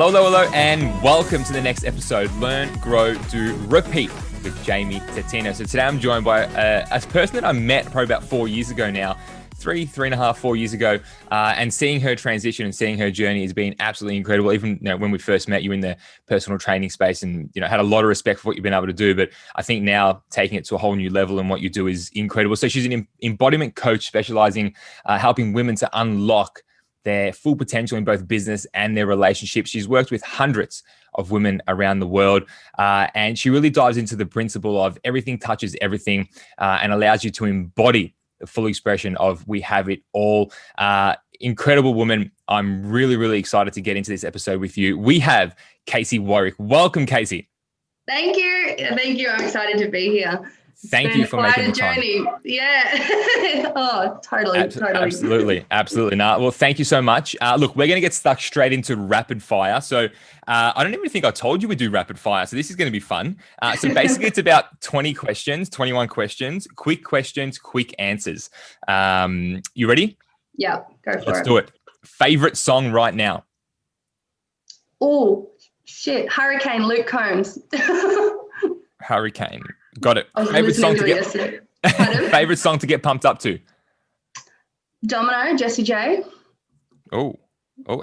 Hello, and welcome to the next episode, Learn, Grow, Do, Repeat with Jamie Totino. So today I'm joined by a person that I met probably about 4 years ago now, three and a half, 4 years ago, and seeing her transition and seeing her journey has been absolutely incredible. Even when we first met you in the personal training space, and had a lot of respect for what you've been able to do, but I think now taking it to a whole new level and what you do is incredible. So she's an embodiment coach specializing helping women to unlock their full potential in both business and their relationships. She's worked with hundreds of women around the world, and she really dives into the principle of everything touches everything, and allows you to embody the full expression of we have it all. Incredible woman. I'm really, really excited to get into this episode with you. We have Casey Warwick. Welcome, Casey. Thank you. I'm excited to be here. Thank you for making the time. Journey. Yeah. Oh, totally. Absolutely. Well, thank you so much. Look, we're going to get stuck straight into rapid fire. So I don't even think I told you we do rapid fire. So this is going to be fun. So basically it's about 21 questions, quick answers. You ready? Yeah, go for it. Let's do it. Favorite song right now? Oh, shit. Hurricane, Luke Combs. Hurricane. Got it. Favorite song to get pumped up to? Domino, Jessie J. Oh,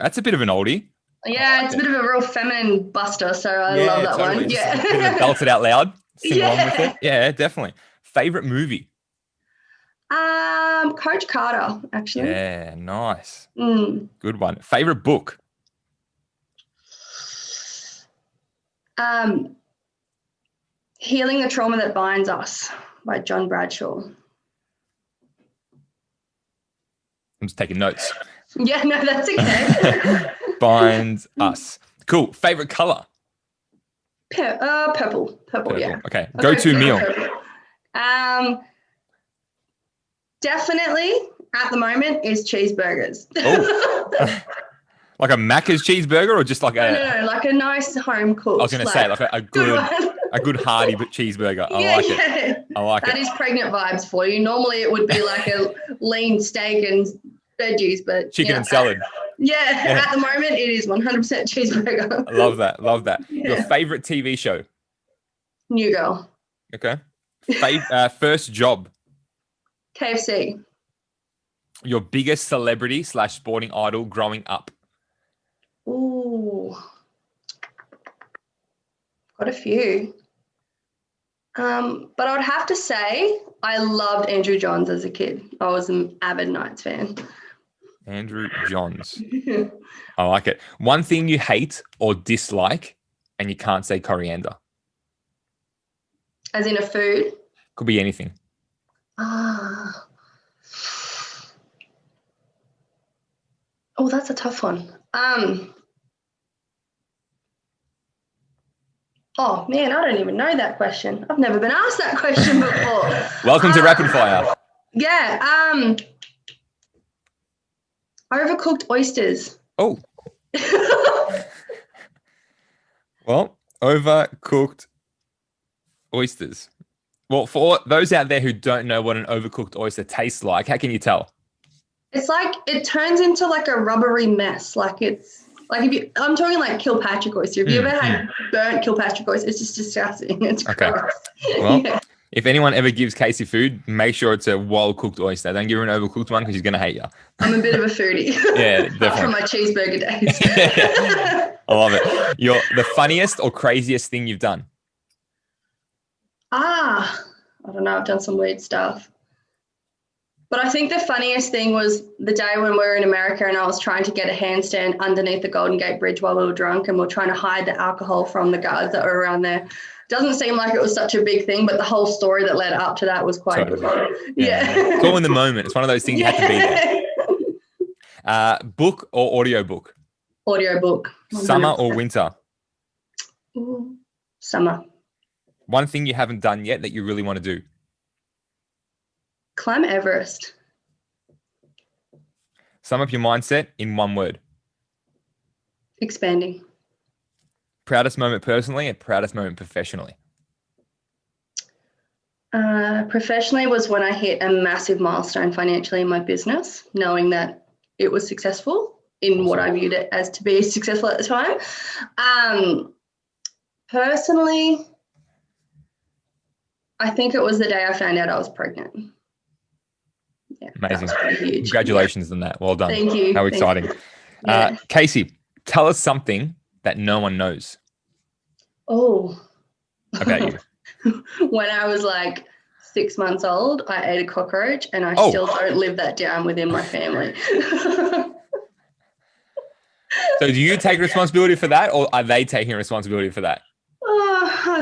that's a bit of an oldie. Yeah, it's a bit of a real feminine buster, so I love that totally. One. Yeah. Just belt it out loud. Sing along with it. Yeah, definitely. Favorite movie? Coach Carter, actually. Yeah, nice. Good one. Favorite book? Healing the Trauma That Binds Us by John Bradshaw. I'm just taking notes. Yeah, no, that's okay. Binds us. Cool. Favorite color? Purple. Yeah. Okay. Go-to meal? Definitely at the moment is cheeseburgers. Oh. Like a Macca's cheeseburger or just like No, like a nice home cooked. I was going to say like a good hearty cheeseburger. I like it. That is pregnant vibes for you. Normally it would be like a lean steak and veggies, but chicken and salad. Yeah, at the moment it is 100% cheeseburger. I love that. Yeah. Your favorite TV show? New Girl. Okay. First job? KFC. Your biggest celebrity / sporting idol growing up? Ooh, got a few. But I would have to say I loved Andrew Johns as a kid. I was an avid Knights fan. Andrew Johns. I like it. One thing you hate or dislike and you can't say coriander? As in a food? Could be anything. Oh, that's a tough one. Oh man, I don't even know that question. I've never been asked that question before. Welcome to Rapid Fire. Yeah. Overcooked oysters. Oh. Well, overcooked oysters. Well, for those out there who don't know what an overcooked oyster tastes like, how can you tell? It's like it turns into like a rubbery mess. Like it's like I'm talking like Kilpatrick oyster. Have you ever had burnt Kilpatrick oyster? It's just disgusting. It's gross. Well, if anyone ever gives Casey food, make sure it's a well-cooked oyster. Don't give her an overcooked one because she's going to hate you. I'm a bit of a foodie. Yeah, definitely. From my cheeseburger days. I love it. The funniest or craziest thing you've done? I don't know. I've done some weird stuff. But I think the funniest thing was the day when we were in America and I was trying to get a handstand underneath the Golden Gate Bridge while we were drunk, and we were trying to hide the alcohol from the guards that were around there. Doesn't seem like it was such a big thing, but the whole story that led up to that was quite good. Yeah. It's all in the moment. It's one of those things you have to be there. Book or audiobook? Audiobook. 100%. Summer or winter? Ooh, summer. One thing you haven't done yet that you really want to do? Climb Everest. Sum up your mindset in one word. Expanding. Proudest moment personally and proudest moment professionally? Professionally was when I hit a massive milestone financially in my business, knowing that it was successful. in what I viewed it as to be successful at the time. Personally, I think it was the day I found out I was pregnant. Yeah, Amazing. that was pretty huge. Congratulations on that. Well done. Thank you. How exciting. Yeah. Casey, tell us something that no one knows Oh. about you. When I was like 6 months old, I ate a cockroach, and I still don't live that down within my family. So do you take responsibility for that, or are they taking responsibility for that?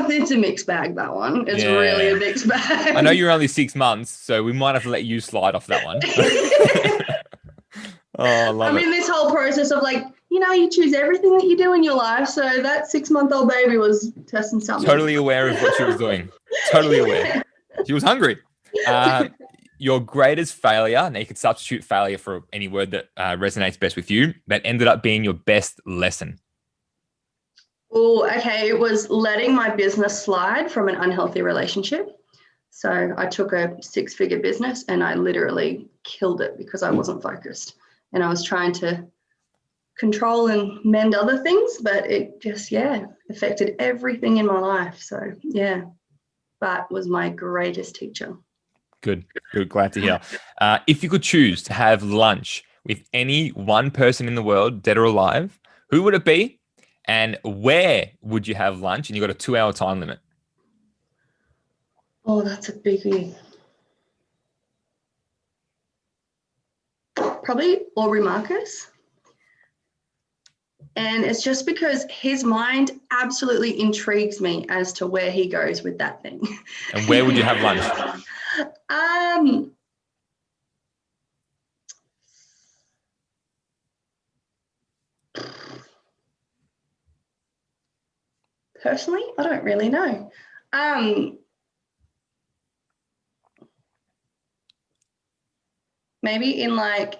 It's a mixed bag, that one. It's really a mixed bag. I know you're only 6 months, so we might have to let you slide off that one. Oh, I love it. I mean, this whole process of like, you choose everything that you do in your life. So that 6-month-old baby was testing something. Totally aware of what she was doing. Totally aware. She was hungry. Your greatest failure, now you could substitute failure for any word that resonates best with you, that ended up being your best lesson. Oh, okay. It was letting my business slide from an unhealthy relationship. So I took a 6-figure business and I literally killed it because I wasn't focused. And I was trying to control and mend other things, but it just, affected everything in my life. So, that was my greatest teacher. Good. Glad to hear. If you could choose to have lunch with any one person in the world, dead or alive, who would it be? And where would you have lunch? And you've got a 2-hour time limit. Oh, that's a biggie. Probably Aubrey Marcus. And it's just because his mind absolutely intrigues me as to where he goes with that thing. And where would you have lunch? Personally, I don't really know. Maybe in like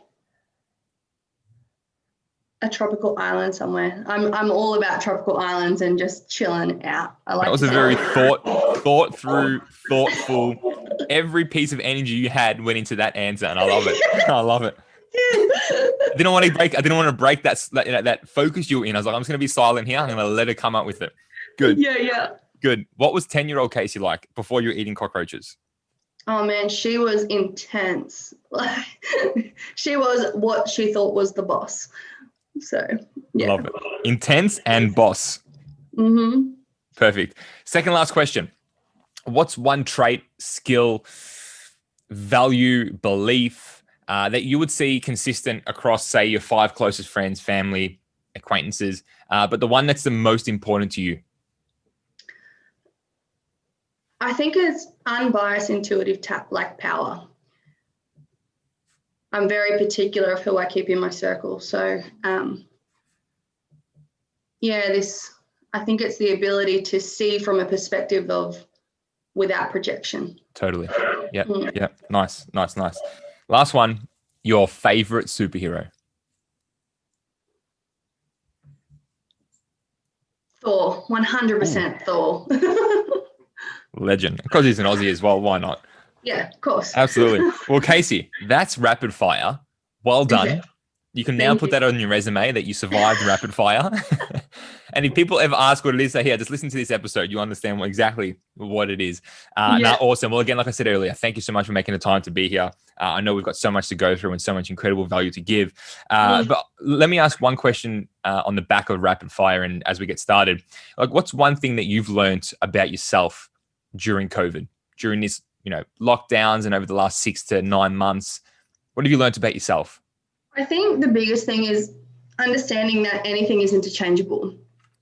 a tropical island somewhere. I'm all about tropical islands and just chilling out. That was a very thought through, thoughtful. Every piece of energy you had went into that answer, and I love it. I love it. I didn't want to break that focus you were in. I was like, I'm just going to be silent here. I'm going to let her come up with it. Good. Yeah. Good. What was 10-year-old Casey like before you were eating cockroaches? Oh man, she was intense. Like, she was what she thought was the boss. So, yeah. Love it. Intense and boss. Mm-hmm. Perfect. Second last question. What's one trait, skill, value, belief that you would see consistent across, say, your 5 closest friends, family, acquaintances, but the one that's the most important to you? I think it's unbiased, intuitive power. I'm very particular of who I keep in my circle. So, I think it's the ability to see from a perspective of without projection. Totally. Yeah. Yeah. Nice. Last one, your favorite superhero. Thor, 100% Thor. Legend. Because he's an Aussie as well. Why not? Yeah, of course. Absolutely. Well, Casey, that's rapid fire. Well done. Okay. You can now put that on your resume that you survived rapid fire. And if people ever ask what it is, say, here, just listen to this episode. You understand exactly what it is. Awesome. Well, again, like I said earlier, thank you so much for making the time to be here. I know we've got so much to go through and so much incredible value to give. But let me ask one question on the back of rapid fire. And as we get started, like, what's one thing that you've learned about yourself during COVID, during this, lockdowns and over the last 6 to 9 months? What have you learned about yourself? I think the biggest thing is understanding that anything is interchangeable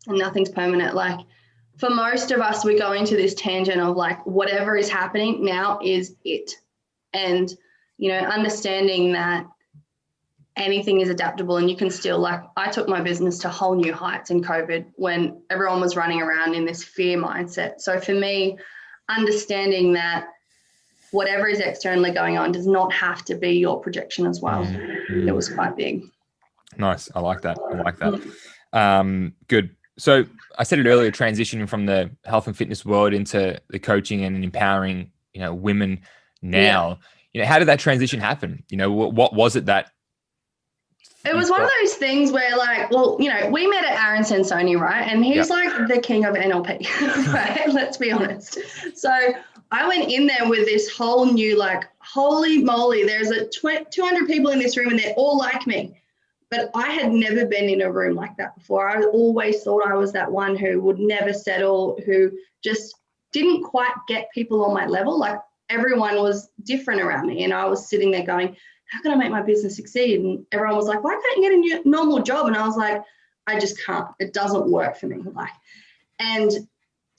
and nothing's permanent. Like, for most of us, we go into this tangent of like, whatever is happening now is it. And, understanding that anything is adaptable and you can still, like, I took my business to whole new heights in COVID when everyone was running around in this fear mindset. So for me, understanding that whatever is externally going on does not have to be your projection as well. It was quite big. Nice. I like that. Good. So I said it earlier, transitioning from the health and fitness world into the coaching and empowering, women now, how did that transition happen? What was it that It was one of those things where, like, well, you know, we met at Aaron Sensoni, right? And he's like the king of NLP, right? Let's be honest. So I went in there with this whole new, like, holy moly, there's 200 people in this room and they're all like me. But I had never been in a room like that before. I always thought I was that one who would never settle, who just didn't quite get people on my level. Like, everyone was different around me. And I was sitting there going, how can I make my business succeed? And everyone was like, why can't you get a normal job? And I was like, I just can't. It doesn't work for me. Like, and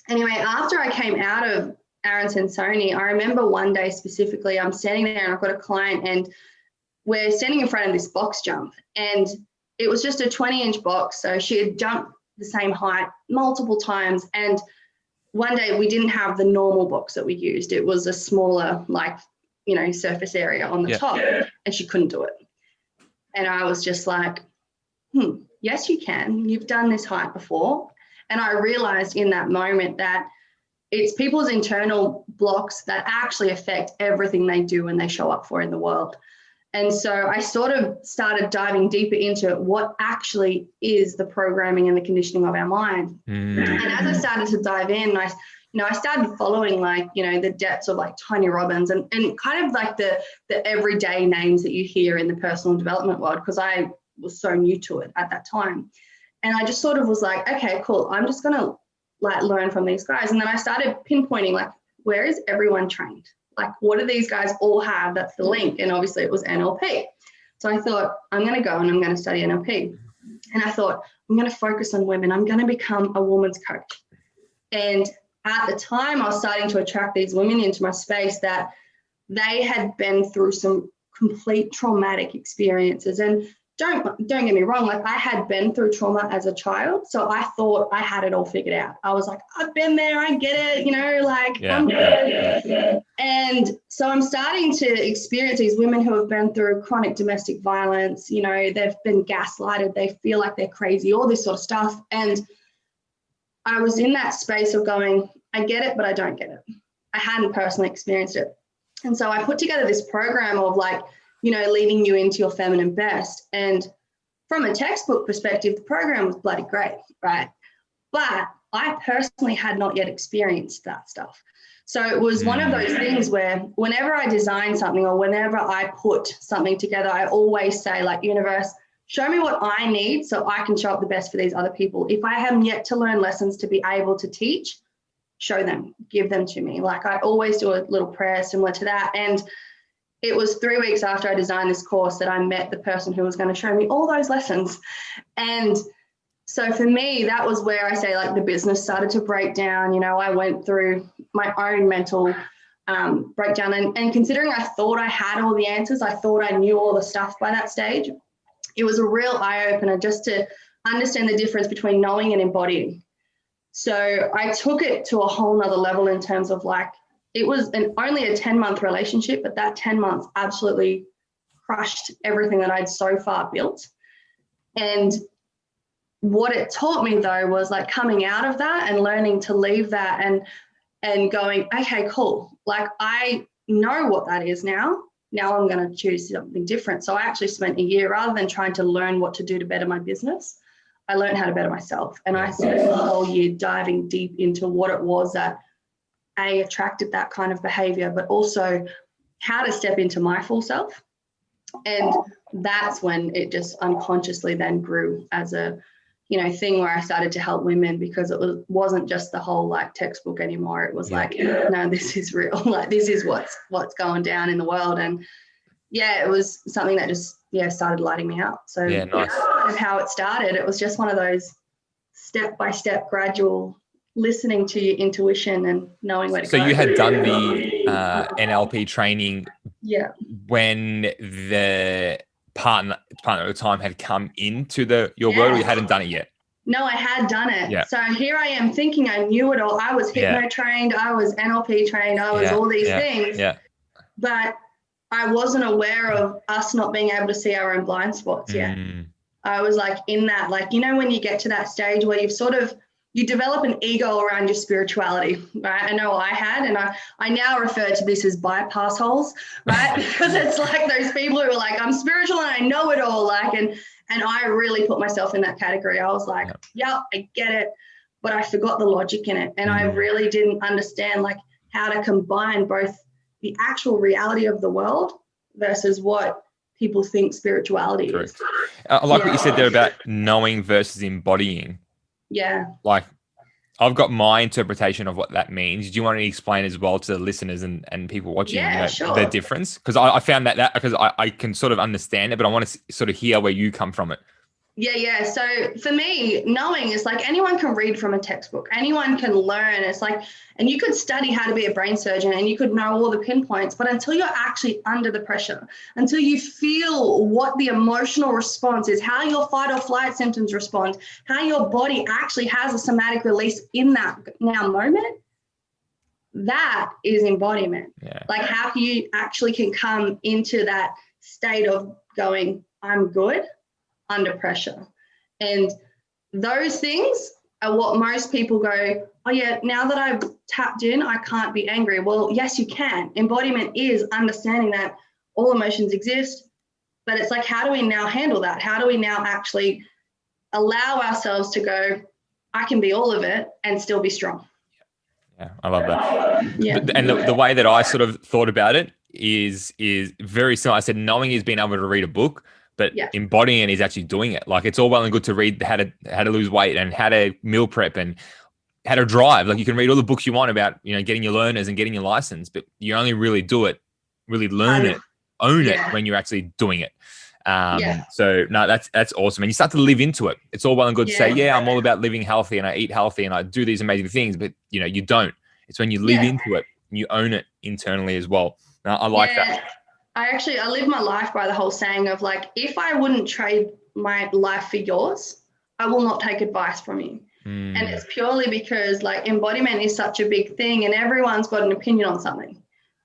anyway, after I came out of Aaron Sensoni, I remember one day specifically, I'm standing there and I've got a client and we're standing in front of this box jump, and it was just a 20-inch box. So she had jumped the same height multiple times. And one day we didn't have the normal box that we used. It was a smaller, like, you know, surface area on the top, and she couldn't do it. And I was just like, yes, you can. You've done this height before. And I realized in that moment that it's people's internal blocks that actually affect everything they do and they show up for in the world. And so I sort of started diving deeper into what actually is the programming and the conditioning of our mind. And as I started to dive in, I started following, like, you know, the depths of like Tony Robbins and kind of like the everyday names that you hear in the personal development world, because I was so new to it at that time. And I just sort of was like, okay, cool. I'm just going to like learn from these guys. And then I started pinpointing, like, where is everyone trained? Like, what do these guys all have? That's the link. And obviously it was NLP. So I thought, I'm going to go and I'm going to study NLP. And I thought, I'm going to focus on women. I'm going to become a woman's coach. And at the time, I was starting to attract these women into my space that they had been through some complete traumatic experiences. And don't get me wrong, like, I had been through trauma as a child, so I thought I had it all figured out. I was like, I've been there, I get it, you know, like, I'm good. And so I'm starting to experience these women who have been through chronic domestic violence, you know, they've been gaslighted, they feel like they're crazy, all this sort of stuff. And I was in that space of going, I get it, but I don't get it. I hadn't personally experienced it. And so I put together this program of, like, you know, leading you into your feminine best. And from a textbook perspective, the program was bloody great, right? But I personally had not yet experienced that stuff. So it was one of those things where whenever I design something or whenever I put something together, I always say, like, universe, show me what I need so I can show up the best for these other people. If I haven't yet to learn lessons to be able to teach, show them, give them to me. Like, I always do a little prayer similar to that. And it was 3 weeks after I designed this course that I met the person who was going to show me all those lessons. And so for me, that was where I say, like, the business started to break down. You know, I went through my own mental breakdown. And considering I thought I had all the answers, I thought I knew all the stuff by that stage, it was a real eye-opener just to understand the difference between knowing and embodying. So I took it to a whole nother level in terms of, like, it was only a 10-month relationship, but that 10 months absolutely crushed everything that I'd so far built. And what it taught me, though, was, like, coming out of that and learning to leave that and going, okay, cool. Like, I know what that is now. Now I'm going to choose something different. So I actually spent a year, rather than trying to learn what to do to better my business, I learned how to better myself. And I spent the whole year diving deep into what it was that attracted that kind of behavior, but also how to step into my full self. And that's when it just unconsciously then grew as a, you know, thing where I started to help women, because it wasn't just the whole, like, textbook anymore. It was like, no, this is real. Like, this is what's going down in the world. And yeah, it was something that just, started lighting me up. So nice. That's kind of how it started. It was just one of those step-by-step gradual listening to your intuition and knowing where to go. So you had done the NLP training when the partner at the time had come into your world, or you hadn't done it yet? No, I had done it. Yeah. So here I am thinking I knew it all. I was hypno trained, I was NLP trained, I was all these things. Yeah. But I wasn't aware of us not being able to see our own blind spots yet. I was, like, in that, like, you know, when you get to that stage where you've sort of you develop an ego around your spirituality, right? I know I had, and I now refer to this as bypass holes, right? Because it's like those people who are like, I'm spiritual and I know it all, like, and I really put myself in that category. I was like, yeah, I get it, but I forgot the logic in it. And I really didn't understand like how to combine both the actual reality of the world versus what people think spirituality is. I like what you said there about knowing versus embodying. Yeah. Like, I've got my interpretation of what that means. Do you want to explain as well to the listeners and people watching Sure. the difference? Because I found that because I can sort of understand it, but I want to sort of hear where you come from it. Yeah. So for me, knowing is like anyone can read from a textbook. Anyone can learn. It's like, and you could study how to be a brain surgeon and you could know all the pinpoints, but until you're actually under the pressure, until you feel what the emotional response is, how your fight or flight symptoms respond, how your body actually has a somatic release in that now moment, that is embodiment. Yeah. Like how you actually can come into that state of going, I'm good under pressure. And those things are what most people go, oh yeah, now that I've tapped in, I can't be angry. Well, yes, you can. Embodiment is understanding that all emotions exist, but it's like, how do we now handle that? How do we now actually allow ourselves to go, I can be all of it and still be strong? Yeah, I love that. Yeah. And the way that I sort of thought about it is very similar. I said knowing is being able to read a book, but embodying it is actually doing it. Like, it's all well and good to read how to lose weight and how to meal prep and how to drive. Like, you can read all the books you want about, getting your learners and getting your license, but you only really do it, really learn it, own it when you're actually doing it. So no, that's awesome. And you start to live into it. It's all well and good to say, I'm all about living healthy and I eat healthy and I do these amazing things, but you don't. It's when you live into it and you own it internally as well. Now, I like that. I live my life by the whole saying of like, if I wouldn't trade my life for yours, I will not take advice from you. And it's purely because like embodiment is such a big thing and everyone's got an opinion on something,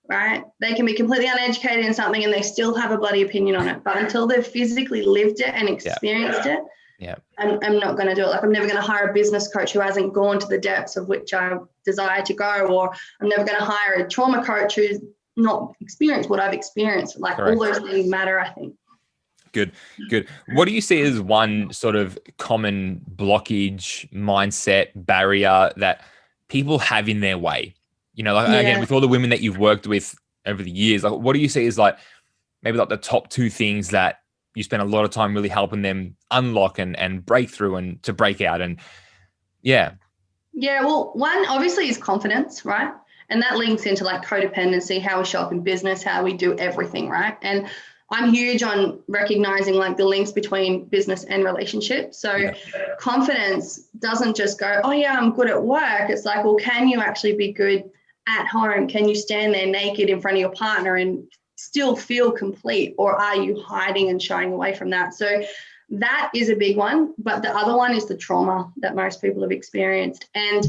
right? They can be completely uneducated in something and they still have a bloody opinion on it. But until they've physically lived it and experienced it, I'm not going to do it. Like, I'm never going to hire a business coach who hasn't gone to the depths of which I desire to go, or I'm never going to hire a trauma coach who's not experienced what I've experienced. Like, all those things matter, I think. Good. What do you see as one sort of common blockage, mindset, barrier that people have in their way? Again, with all the women that you've worked with over the years, like, what do you see as like maybe like the top two things that you spend a lot of time really helping them unlock and break through and to break out? And well, one obviously is confidence, right? And that links into like codependency, how we show up in business, how we do everything, right? And I'm huge on recognizing like the links between business and relationships. So confidence doesn't just go, oh yeah, I'm good at work. It's like, well, can you actually be good at home? Can you stand there naked in front of your partner and still feel complete? Or are you hiding and shying away from that? So that is a big one. But the other one is the trauma that most people have experienced. And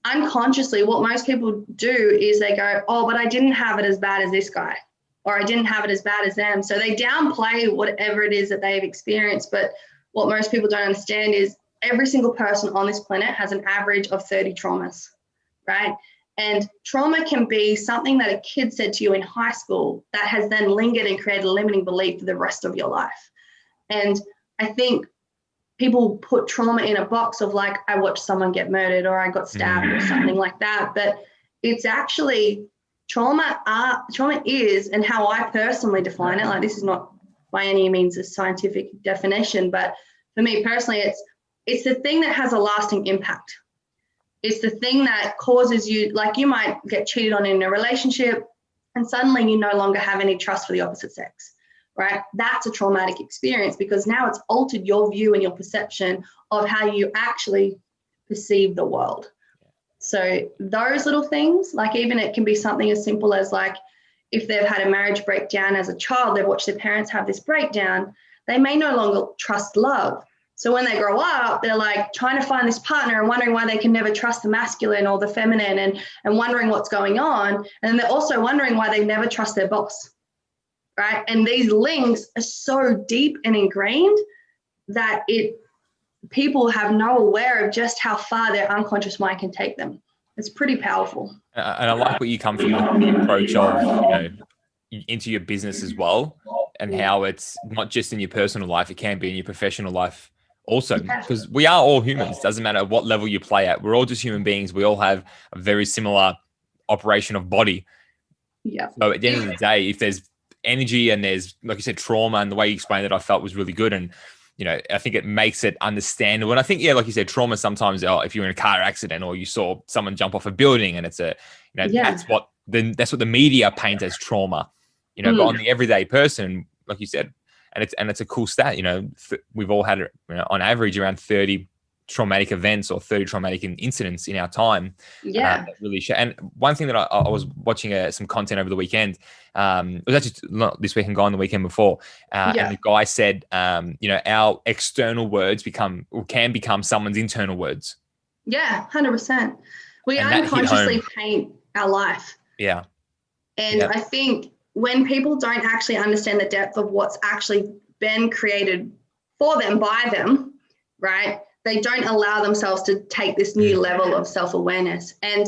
unconsciously, what most people do is they go, oh, but I didn't have it as bad as this guy, or I didn't have it as bad as them. So they downplay whatever it is that they've experienced. But what most people don't understand is every single person on this planet has an average of 30 traumas, right? And trauma can be something that a kid said to you in high school that has then lingered and created a limiting belief for the rest of your life. And I think people put trauma in a box of like, I watched someone get murdered or I got stabbed or something like that. But it's actually trauma is, and how I personally define it, like, this is not by any means a scientific definition, but for me personally, it's the thing that has a lasting impact. It's the thing that causes you, like, you might get cheated on in a relationship and suddenly you no longer have any trust for the opposite sex, right? That's a traumatic experience because now it's altered your view and your perception of how you actually perceive the world. So those little things, like, even it can be something as simple as like, if they've had a marriage breakdown as a child, they've watched their parents have this breakdown, they may no longer trust love. So when they grow up, they're like trying to find this partner and wondering why they can never trust the masculine or the feminine, and wondering what's going on. And then they're also wondering why they never trust their boss, right? And these links are so deep and ingrained that it people have no aware of just how far their unconscious mind can take them. It's pretty powerful. And I like what you come from the approach of, into your business as well, and how it's not just in your personal life, it can be in your professional life also, because we are all humans. Doesn't matter what level you play at. We're all just human beings. We all have a very similar operation of body. Yeah. So at the end of the day, if there's energy and there's, like you said, trauma, and the way you explained it, I felt was really good. And, I think it makes it understandable. And I think, like you said, trauma sometimes, if you're in a car accident or you saw someone jump off a building, and it's that's what the media paints as trauma, but on the everyday person, like you said, and it's a cool stat, we've all had, on average around 30 traumatic events or 30 traumatic incidents in our time. Yeah. That really show. And one thing that I was watching some content over the weekend, it was actually not this weekend, on the weekend before. And the guy said, our external words can become someone's internal words. Yeah, 100%. We unconsciously paint our life. Yeah. And I think when people don't actually understand the depth of what's actually been created for them, by them, right? They don't allow themselves to take this new level of self-awareness. And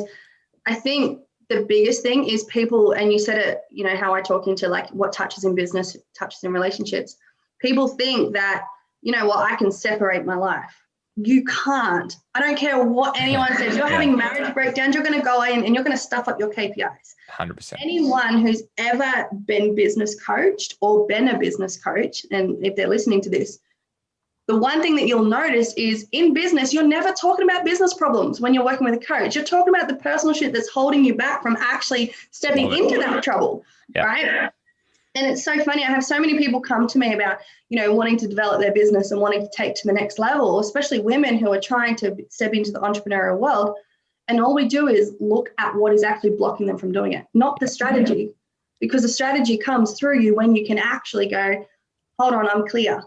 I think the biggest thing is people, and you said it, how I talk into like what touches in business, touches in relationships. People think that, I can separate my life. You can't. I don't care what anyone says. You're having marriage breakdowns. You're going to go in and you're going to stuff up your KPIs. 100%. Anyone who's ever been business coached or been a business coach, and if they're listening to this, the one thing that you'll notice is in business, you're never talking about business problems when you're working with a coach. You're talking about the personal shit that's holding you back from actually stepping into that trouble, right? And it's so funny. I have so many people come to me about, wanting to develop their business and wanting to take to the next level, especially women who are trying to step into the entrepreneurial world. And all we do is look at what is actually blocking them from doing it, not the strategy, because the strategy comes through you when you can actually go, hold on, I'm clear.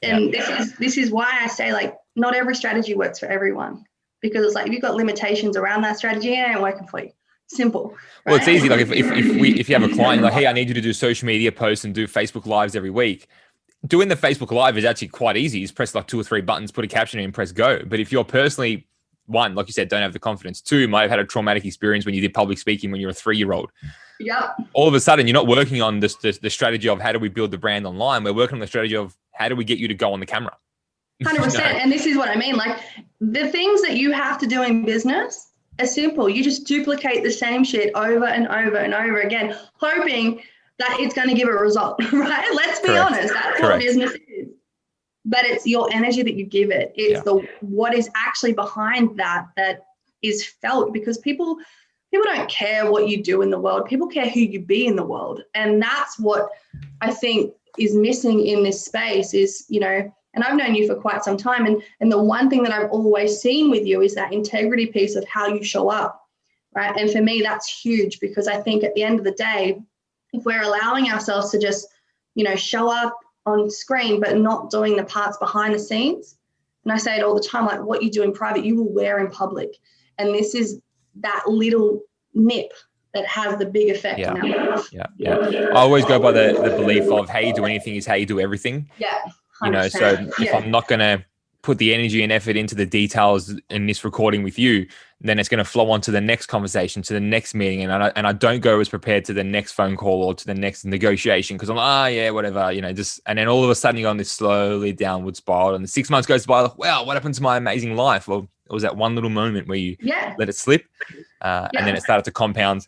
And this is why I say, like, not every strategy works for everyone, because it's like, if you've got limitations around that strategy, it ain't working for you. Simple. Well, it's easy. Like if you have a client, like, hey, I need you to do social media posts and do Facebook Lives every week. Doing the Facebook Live is actually quite easy. You just press like 2 or 3 buttons, put a caption in, and press go. But if you're personally, one, like you said, don't have the confidence. 2, might have had a traumatic experience when you did public speaking when you were a 3-year-old. Yep. All of a sudden, you're not working on the strategy of how do we build the brand online. We're working on the strategy of how do we get you to go on the camera. 100%. And this is what I mean. Like, the things that you have to do in business are simple. You just duplicate the same shit over and over and over again, hoping that it's going to give a result, right? Let's be honest. That's what business is. But it's your energy that you give it. It's what is actually behind that is felt, because people don't care what you do in the world. People care who you be in the world. And that's what I think is missing in this space is, and I've known you for quite some time. And the one thing that I've always seen with you is that integrity piece of how you show up, right? And for me, that's huge, because I think at the end of the day, if we're allowing ourselves to just, show up on screen, but not doing the parts behind the scenes. And I say it all the time, like, what you do in private, you will wear in public. And this is that little nip that has the big effect on our life. Yeah. I always go by the belief of how you do anything is how you do everything. Yeah. 100%. So if I'm not going to put the energy and effort into the details in this recording with you, then it's going to flow on to the next conversation, to the next meeting. And I don't go as prepared to the next phone call or to the next negotiation, because I'm like, whatever, and then all of a sudden you go on this slowly downward spiral, and the 6 months goes by, like, wow, what happened to my amazing life? Well, it was that one little moment where you let it slip. And then it started to compound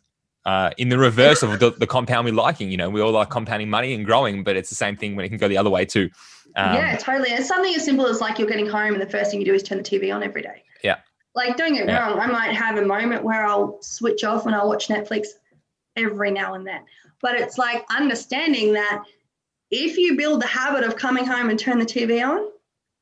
in the reverse of the compound we're liking. We all like compounding money and growing, but it's the same thing when it can go the other way too. Totally. It's something as simple as, like, you're getting home and the first thing you do is turn the TV on every day. Yeah. Like, don't get me wrong, I might have a moment where I'll switch off and I'll watch Netflix every now and then. But it's like understanding that if you build the habit of coming home and turn the TV on,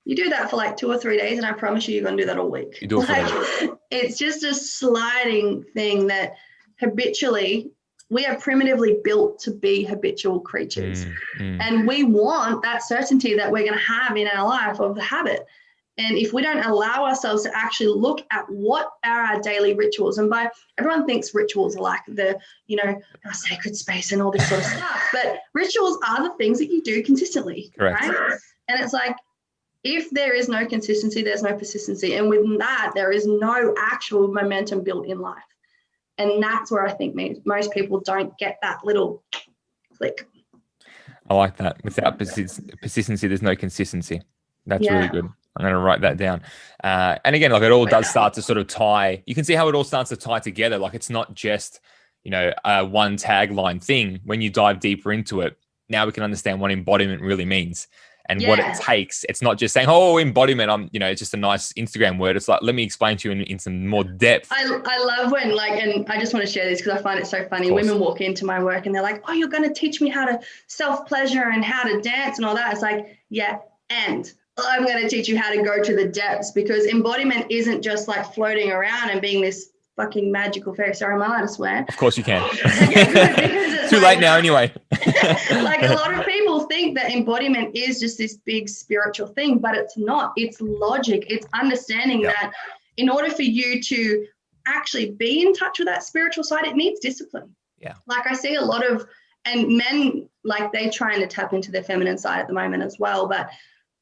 you do that for like 2 or 3 days, and I promise you're going to do that all week. You do it for it's just a sliding thing that habitually, we are primitively built to be habitual creatures. And we want that certainty that we're going to have in our life of the habit. And if we don't allow ourselves to actually look at what are our daily rituals, and everyone thinks rituals are like our sacred space and all this sort of stuff, but rituals are the things that you do consistently, right? And it's like, If there is no consistency, there's no persistency. And with that, there is no actual momentum built in life. And that's where I think most people don't get that little click. I like that. Without persistency, there's no consistency. That's really good. I'm going to write that down. And again, like it all does start to sort of tie. You can see how it all starts to tie together. Like it's not just, one tagline thing. When you dive deeper into it, now we can understand what embodiment really means and what it takes. It's not just saying, oh, embodiment, it's just a nice Instagram word. It's like, let me explain to you in some more depth. I love when and I just want to share this because I find it so funny. Women walk into my work and they're like, oh, you're going to teach me how to self-pleasure and how to dance and all that. It's like, and I'm going to teach you how to go to the depths, because embodiment isn't just like floating around and being this fucking magical fairy. Sorry, am I allowed to swear? Of course you can. Too late now anyway. Like a lot of people think that embodiment is just this big spiritual thing, but it's not. It's logic. It's understanding that in order for you to actually be in touch with that spiritual side, it needs discipline. Yeah. Like I see a lot of, and men, like they trying to tap into their feminine side at the moment as well, but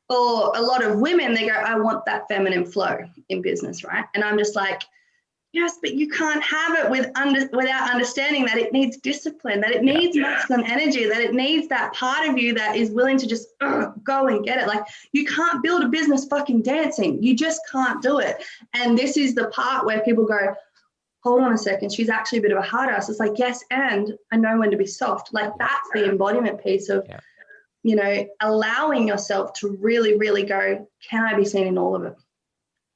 for a lot of women, they go, I want that feminine flow in business, right? And I'm just like, yes, but you can't have it without understanding that it needs discipline, that it needs masculine energy, that it needs that part of you that is willing to just go and get it. Like you can't build a business fucking dancing. You just can't do it. And this is the part where people go, hold on a second, she's actually a bit of a hard ass. It's like, yes, and I know when to be soft. Like that's the embodiment piece of, allowing yourself to really, really go, can I be seen in all of it?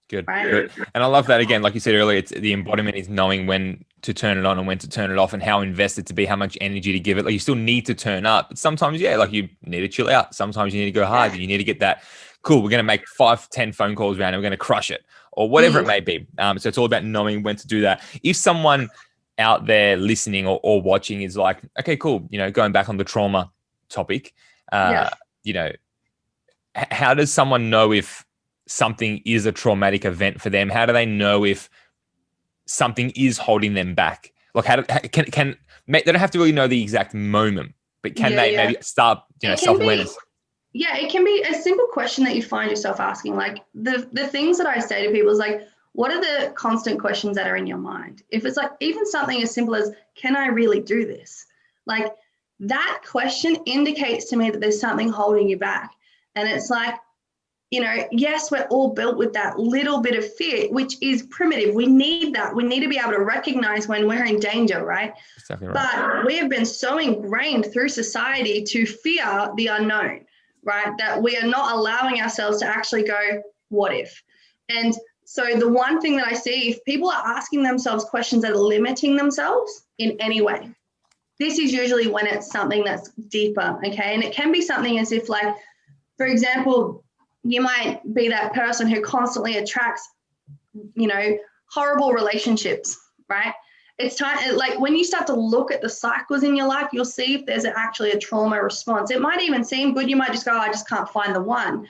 Good. And I love that. Again, like you said earlier, it's the embodiment is knowing when to turn it on and when to turn it off and how invested to be, how much energy to give it. Like you still need to turn up. But sometimes, like you need to chill out. Sometimes you need to go hard. You need to get that, cool, we're going to make 5-10 phone calls around and we're going to crush it or whatever it may be. So it's all about knowing when to do that. If someone out there listening or watching is like, okay, cool, going back on the trauma topic, how does someone know if something is a traumatic event for them? How do they know if something is holding them back? Like can they don't have to really know the exact moment, but can they maybe start, self-awareness? It can be a simple question that you find yourself asking. Like the things that I say to people is like, what are the constant questions that are in your mind? If it's like even something as simple as, can I really do this? Like that question indicates to me that there's something holding you back. And it's like, yes, we're all built with that little bit of fear, which is primitive. We need that. We need to be able to recognize when we're in danger, right? Exactly right. But we have been so ingrained through society to fear the unknown, right? That we are not allowing ourselves to actually go, what if? And so the one thing that I see, if people are asking themselves questions that are limiting themselves in any way, this is usually when it's something that's deeper, okay? And it can be something as if like, for example, you might be that person who constantly attracts, horrible relationships, right? It's time, like when you start to look at the cycles in your life, you'll see if there's actually a trauma response. It might even seem good. You might just go, I just can't find the one.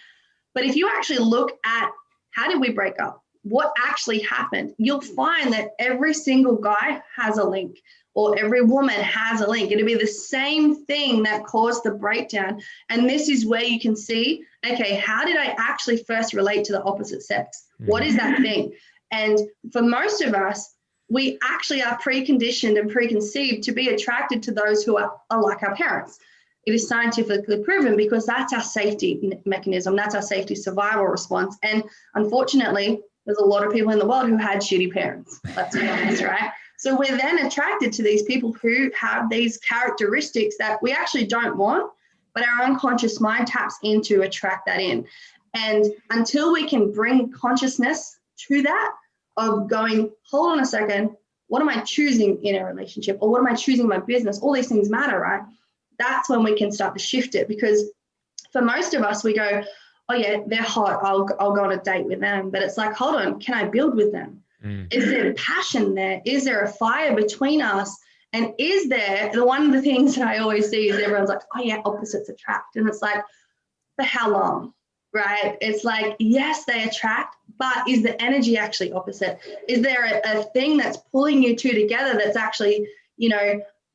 But if you actually look at how did we break up? What actually happened? You'll find that every single guy has a link, or every woman has a link. It'll be the same thing that caused the breakdown. And this is where you can see, okay, how did I actually first relate to the opposite sex? What is that thing? And for most of us, we actually are preconditioned and preconceived to be attracted to those who are like our parents. It is scientifically proven because that's our safety mechanism. That's our safety survival response. And unfortunately, there's a lot of people in the world who had shitty parents. Let's be honest, right? So we're then attracted to these people who have these characteristics that we actually don't want, but our unconscious mind taps in to attract that in. And until we can bring consciousness to that of going, hold on a second, what am I choosing in a relationship? Or what am I choosing in my business? All these things matter, right? That's when we can start to shift it, because for most of us, we go, oh yeah, they're hot, I'll go on a date with them. But it's like, hold on, can I build with them? Is there passion there? Is there a fire between us? And is there, one of the things that I always see is everyone's like, oh yeah, opposites attract. And it's like, for how long, right? It's like, yes, they attract, but is the energy actually opposite? Is there a thing that's pulling you two together that's actually,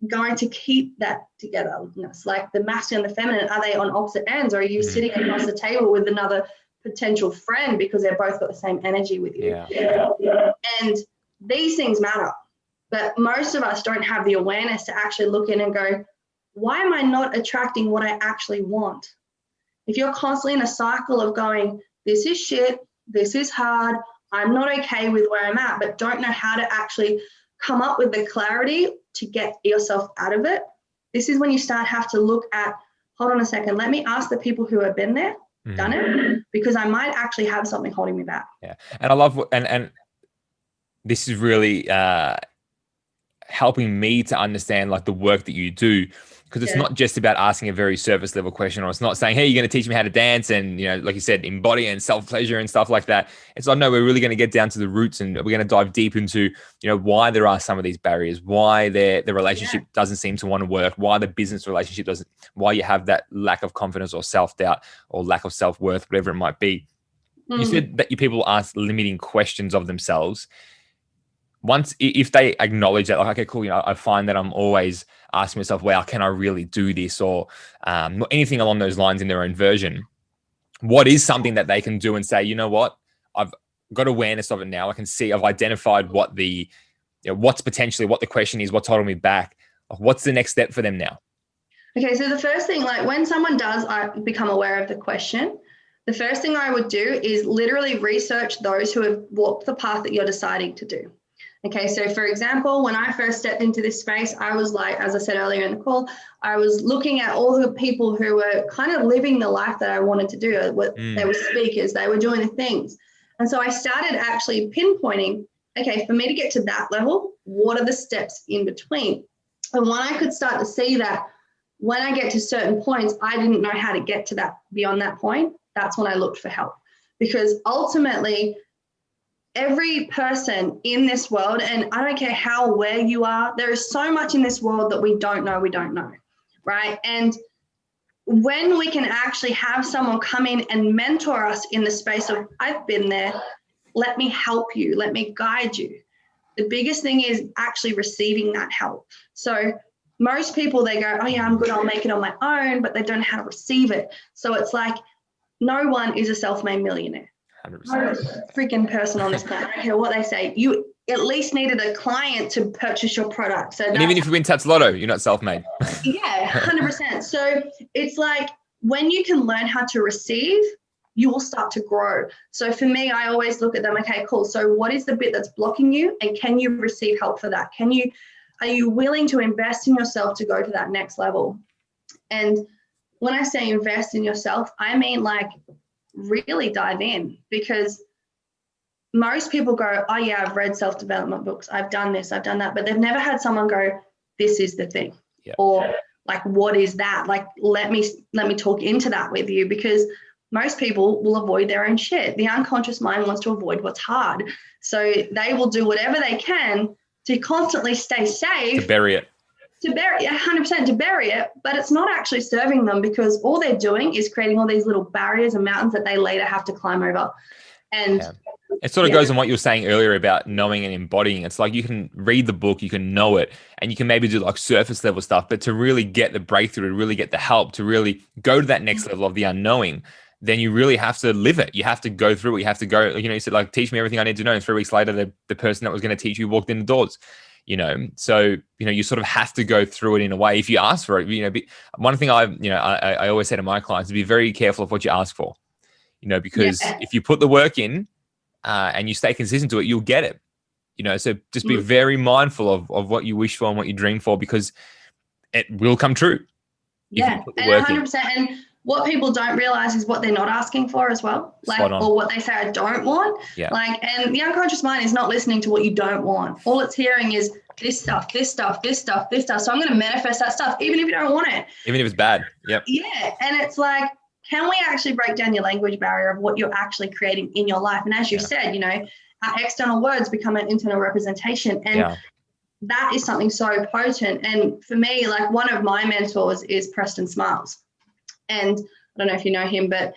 going to keep that together? It's like the masculine and the feminine, are they on opposite ends, or are you sitting across the table with another potential friend because they've both got the same energy with you. Yeah. And these things matter. But most of us don't have the awareness to actually look in and go, why am I not attracting what I actually want? If you're constantly in a cycle of going, this is shit, this is hard, I'm not okay with where I'm at, but don't know how to actually come up with the clarity to get yourself out of it, this is when you have to look at, hold on a second, let me ask the people who have been there, done it, because I might actually have something holding me back. Yeah. And I love, and this is really helping me to understand like the work that you do, because it's not just about asking a very surface level question, or it's not saying, hey, you're going to teach me how to dance and, you know, like you said, embody and self-pleasure and stuff like that. It's like, no, we're really going to get down to the roots, and we're going to dive deep into, you know, why there are some of these barriers, why the relationship doesn't seem to want to work, why the business relationship doesn't, why you have that lack of confidence or self-doubt or lack of self-worth, whatever it might be. You said that people ask limiting questions of themselves. Once, if they acknowledge that, like, okay, cool, you know, I find that I'm always asking myself, wow, can I really do this? Or anything along those lines in their own version. What is something that they can do and say, you know what, I've got awareness of it now. I can see, I've identified what the, you know, what's potentially what the question is, what's holding me back. What's the next step for them now? Okay, so the first thing, like when someone does become aware of the question, the first thing I would do is literally research those who have walked the path that you're deciding to do. Okay, so for example, when I first stepped into this space, I was like, as I said earlier in the call, I was looking at all the people who were kind of living the life that I wanted to do. They were speakers, they were doing the things. And so I started actually pinpointing, okay, for me to get to that level, what are the steps in between? And when I could start to see that when I get to certain points, I didn't know how to get to that beyond that point, that's when I looked for help. Because ultimately, every person in this world, and I don't care how aware you are, there is so much in this world that we don't know, right? And when we can actually have someone come in and mentor us in the space of, I've been there, let me help you, let me guide you. The biggest thing is actually receiving that help. So most people, they go, oh yeah, I'm good, I'll make it on my own, but they don't know how to receive it. So it's like, no one is a self-made millionaire. 100%. No freaking person on this planet, I don't care what they say. You at least needed a client to purchase your product. So and even if you win Tats Lotto, you're not self-made. Yeah, 100%. So it's like when you can learn how to receive, you will start to grow. So for me, I always look at them, okay, cool. So what is the bit that's blocking you, and can you receive help for that? Are you willing to invest in yourself to go to that next level? And when I say invest in yourself, I mean like really dive in, because most people go, oh yeah, I've read self-development books, I've done this, I've done that, but they've never had someone go, this is the thing. Or like, what is that? Like, let me talk into that with you, because most people will avoid their own shit. The unconscious mind wants to avoid what's hard. So they will do whatever they can to constantly stay safe. To bury it. 100% to bury it, but it's not actually serving them, because all they're doing is creating all these little barriers and mountains that they later have to climb over. And it sort of goes on what you were saying earlier about knowing and embodying. It's like you can read the book, you can know it, and you can maybe do like surface level stuff, but to really get the breakthrough, to really get the help, to really go to that next level of the unknowing, then you really have to live it. You have to go through it. You have to go, you know, you said like, teach me everything I need to know. And 3 weeks later, the person that was going to teach you walked in the doors. You know, so, you know, you sort of have to go through it in a way if you ask for it. You know, one thing I always say to my clients is be very careful of what you ask for, you know, because if you put the work in and you stay consistent to it, you'll get it, you know, so just be very mindful of what you wish for and what you dream for, because it will come true. Yeah, and 100%. And what people don't realize is what they're not asking for as well, like, or what they say I don't want. Like, and the unconscious mind is not listening to what you don't want. All it's hearing is this stuff, this stuff, this stuff, this stuff. So I'm going to manifest that stuff, even if you don't want it. Even if it's bad. Yep. Yeah. And it's like, can we actually break down your language barrier of what you're actually creating in your life? And as you said, you know, our external words become an internal representation. And that is something so potent. And for me, like, one of my mentors is Preston Smiles. And I don't know if you know him, but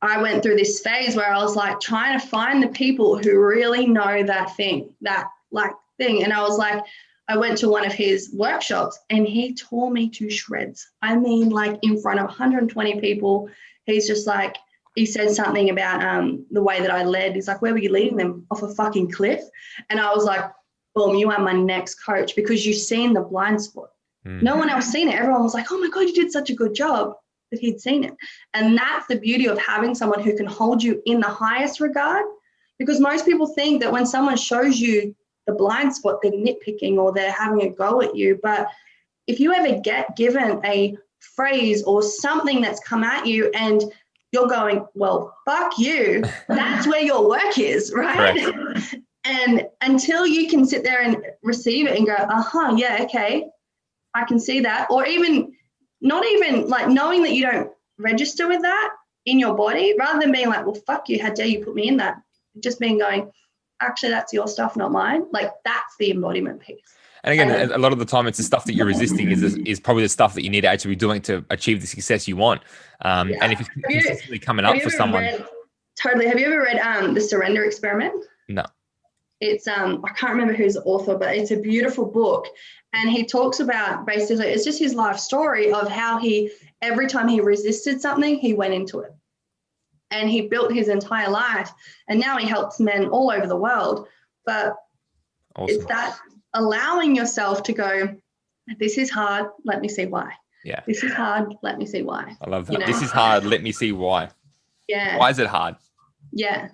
I went through this phase where I was like trying to find the people who really know that thing, that like thing. And I was like, I went to one of his workshops and he tore me to shreds. I mean, like in front of 120 people, he's just like, he said something about the way that I led. He's like, where were you leading them? Off a fucking cliff? And I was like, boom, you are my next coach because you've seen the blind spot. No one else seen it. Everyone was like, oh my God, you did such a good job, that he'd seen it. And that's the beauty of having someone who can hold you in the highest regard, because most people think that when someone shows you the blind spot, they're nitpicking or they're having a go at you. But if you ever get given a phrase or something that's come at you and you're going, well, fuck you, that's where your work is, right? And until you can sit there and receive it and go, yeah, okay, I can see that. Or even not even like knowing that you don't register with that in your body, rather than being like, well, fuck you, how dare you put me in that? Just being going, actually, that's your stuff, not mine. Like, that's the embodiment piece. And again, a lot of the time, it's the stuff that you're resisting is probably the stuff that you need to actually be doing to achieve the success you want. And if it's consistently coming up for someone. Totally. Have you ever read The Surrender Experiment? No. It's, I can't remember who's the author, but it's a beautiful book. And he talks about basically, it's just his life story of how every time he resisted something, he went into it. And he built his entire life. And now he helps men all over the world. But it's that allowing yourself to go, this is hard, let me see why. Yeah. This is hard, let me see why. I love that. You know? This is hard, let me see why. Yeah. Why is it hard? Yeah.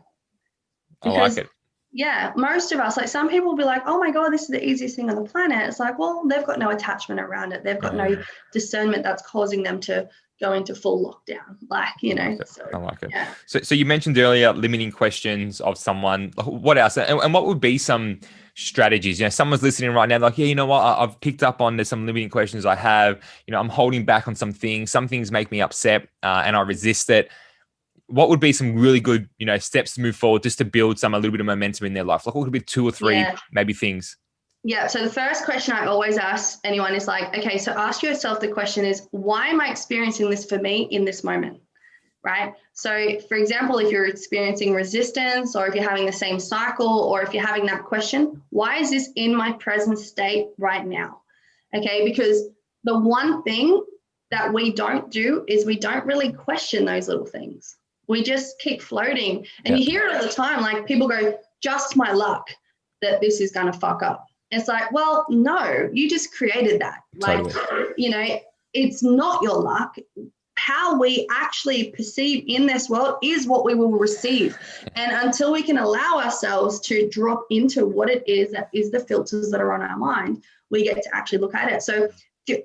Because, I like it. Yeah, most of us, like some people will be like, oh my God, this is the easiest thing on the planet. It's like, well, they've got no attachment around it. They've got no discernment that's causing them to go into full lockdown. Like, you know. I like it. Yeah. So you mentioned earlier limiting questions of someone. What else? And what would be some strategies? You know, someone's listening right now, like, yeah, you know what? I've picked up on there's some limiting questions I have. You know, I'm holding back on some things. Some things make me upset and I resist it. What would be some really good, you know, steps to move forward just to build a little bit of momentum in their life? Like what would be 2 or 3 maybe things? Yeah. So the first question I always ask anyone is like, okay, so ask yourself the question is, why am I experiencing this for me in this moment? Right. So for example, if you're experiencing resistance or if you're having the same cycle or if you're having that question, why is this in my present state right now? Okay. Because the one thing that we don't do is we don't really question those little things. We just keep floating. And you hear it all the time. Like people go, just my luck that this is going to fuck up. It's like, well, no, you just created that. Like, you know, it's not your luck. How we actually perceive in this world is what we will receive. And until we can allow ourselves to drop into what it is that is the filters that are on our mind, we get to actually look at it. So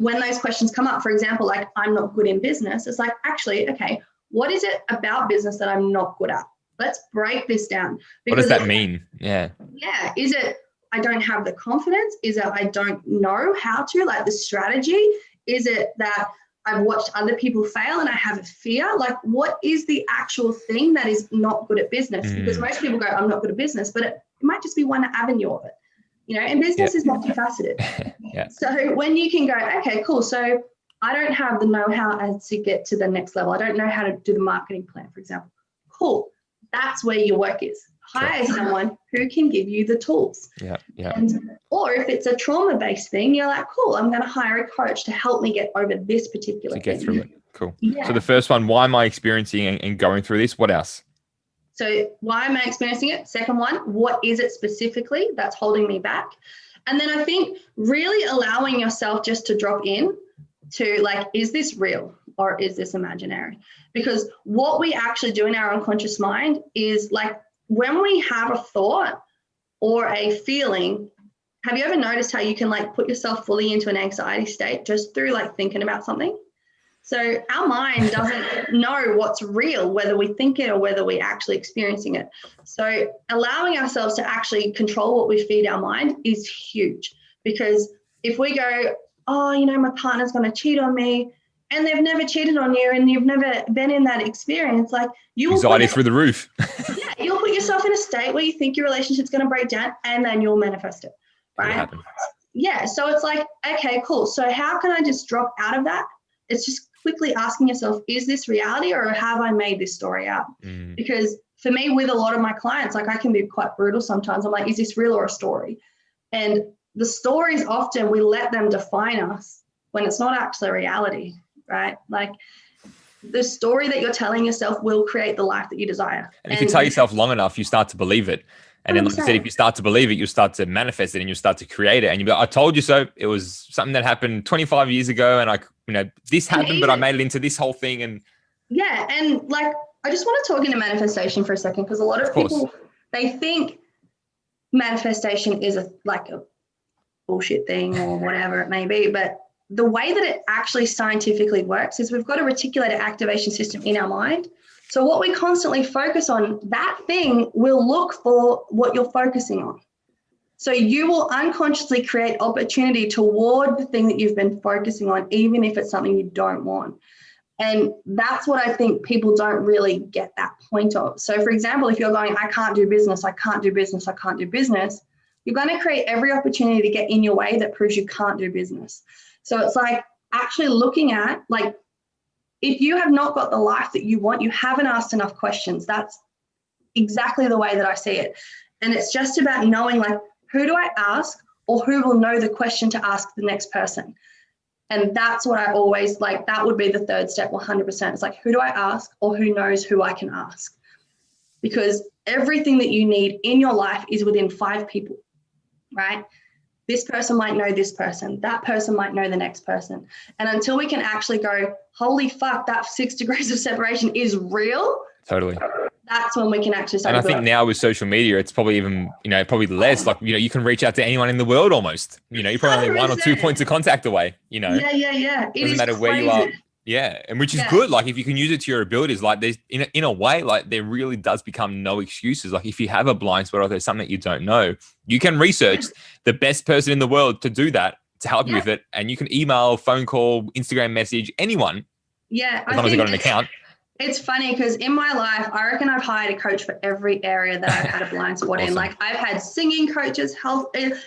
when those questions come up, for example, like I'm not good in business, it's like, actually, okay, what is it about business that I'm not good at? Let's break this down. What does that mean? Yeah. Yeah. Is it I don't have the confidence? Is it I don't know how to, like the strategy? Is it that I've watched other people fail and I have a fear? Like what is the actual thing that is not good at business? Because most people go, I'm not good at business, but it might just be one avenue of it. You know, and business is multifaceted. So when you can go, okay, cool. So I don't have the know-how as to get to the next level. I don't know how to do the marketing plan, for example. Cool. That's where your work is. Hire someone who can give you the tools. Or if it's a trauma-based thing, you're like, cool, I'm going to hire a coach to help me get over this particular thing. Get through it. Cool. Yeah. So the first one, why am I experiencing and going through this? What else? So why am I experiencing it? Second one, what is it specifically that's holding me back? And then I think really allowing yourself just to drop in to like, is this real or is this imaginary? Because what we actually do in our unconscious mind is like when we have a thought or a feeling, have you ever noticed how you can like put yourself fully into an anxiety state just through like thinking about something? So our mind doesn't know what's real, whether we think it or whether we're actually experiencing it. So allowing ourselves to actually control what we feed our mind is huge, because if we go, oh, you know, my partner's going to cheat on me, and they've never cheated on you and you've never been in that experience, like you will anxiety through the roof. You'll put yourself in a state where you think your relationship's going to break down and then you'll manifest it, right? Yeah. So it's like, okay, cool. So how can I just drop out of that? It's just quickly asking yourself, is this reality or have I made this story up? Because for me, with a lot of my clients, like I can be quite brutal sometimes. I'm like, is this real or a story? And the stories often we let them define us when it's not actually reality, right? Like the story that you're telling yourself will create the life that you desire. And if you tell yourself long enough, you start to believe it. And then, like I said, if you start to believe it, you start to manifest it and you start to create it. And you'll be like, I told you so. It was something that happened 25 years ago. And this happened, but I made it into this whole thing. And yeah. And like, I just want to talk into manifestation for a second, because a lot of people, they think manifestation is a bullshit thing or whatever it may be. But the way that it actually scientifically works is we've got a reticular activation system in our mind. So what we constantly focus on, that thing will look for what you're focusing on. So you will unconsciously create opportunity toward the thing that you've been focusing on, even if it's something you don't want. And that's what I think people don't really get that point of. So for example, if you're going, I can't do business, I can't do business, I can't do business, you're going to create every opportunity to get in your way that proves you can't do business. So it's like actually looking at, like, if you have not got the life that you want, you haven't asked enough questions. That's exactly the way that I see it. And it's just about knowing, like, who do I ask, or who will know the question to ask the next person? And that's what I always, like, that would be the third step, 100%. It's like, who do I ask, or who knows who I can ask? Because everything that you need in your life is within 5 people, right? This person might know this person. That person might know the next person. And until we can actually go, holy fuck, that 6 degrees of separation is real. Totally. That's when we can actually start. And I think now with social media, it's probably even, probably less. Like, you can reach out to anyone in the world almost. You're probably only 1 or 2 points of contact away, Yeah. It doesn't matter where you are. Yeah. And which is good. Like, if you can use it to your abilities, like there's in a way, like there really does become no excuses. Like, if you have a blind spot or there's something that you don't know, you can research the best person in the world to do that, to help you with it. And you can email, phone call, Instagram message, anyone. Yeah. As long as they've got an account. It's funny because in my life, I reckon I've hired a coach for every area that I've had a blind spot in. Like, I've had singing coaches,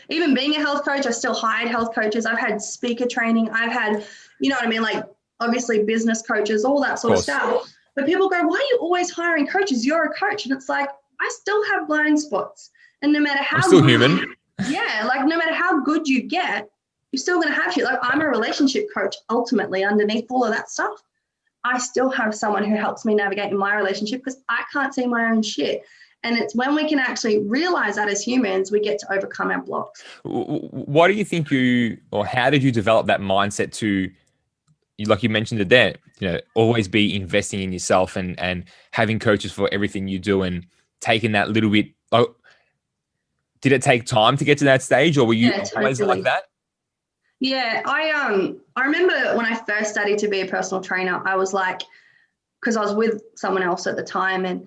even being a health coach, I still hired health coaches. I've had speaker training. I've had, you know what I mean? Like, obviously business coaches, all that sort of stuff. But people go, why are you always hiring coaches? You're a coach. And it's like, I still have blind spots. And no matter how I'm still human. Yeah. Like, no matter how good you get, you're still going to have shit. Like, I'm a relationship coach ultimately underneath all of that stuff. I still have someone who helps me navigate in my relationship because I can't see my own shit. And it's when we can actually realize that as humans, we get to overcome our blocks. What do you think how did you develop that mindset to, like you mentioned it there, always be investing in yourself and having coaches for everything you do, and taking that little bit, did it take time to get to that stage, or were you always like that? Yeah, I remember when I first studied to be a personal trainer, I was like, because I was with someone else at the time, and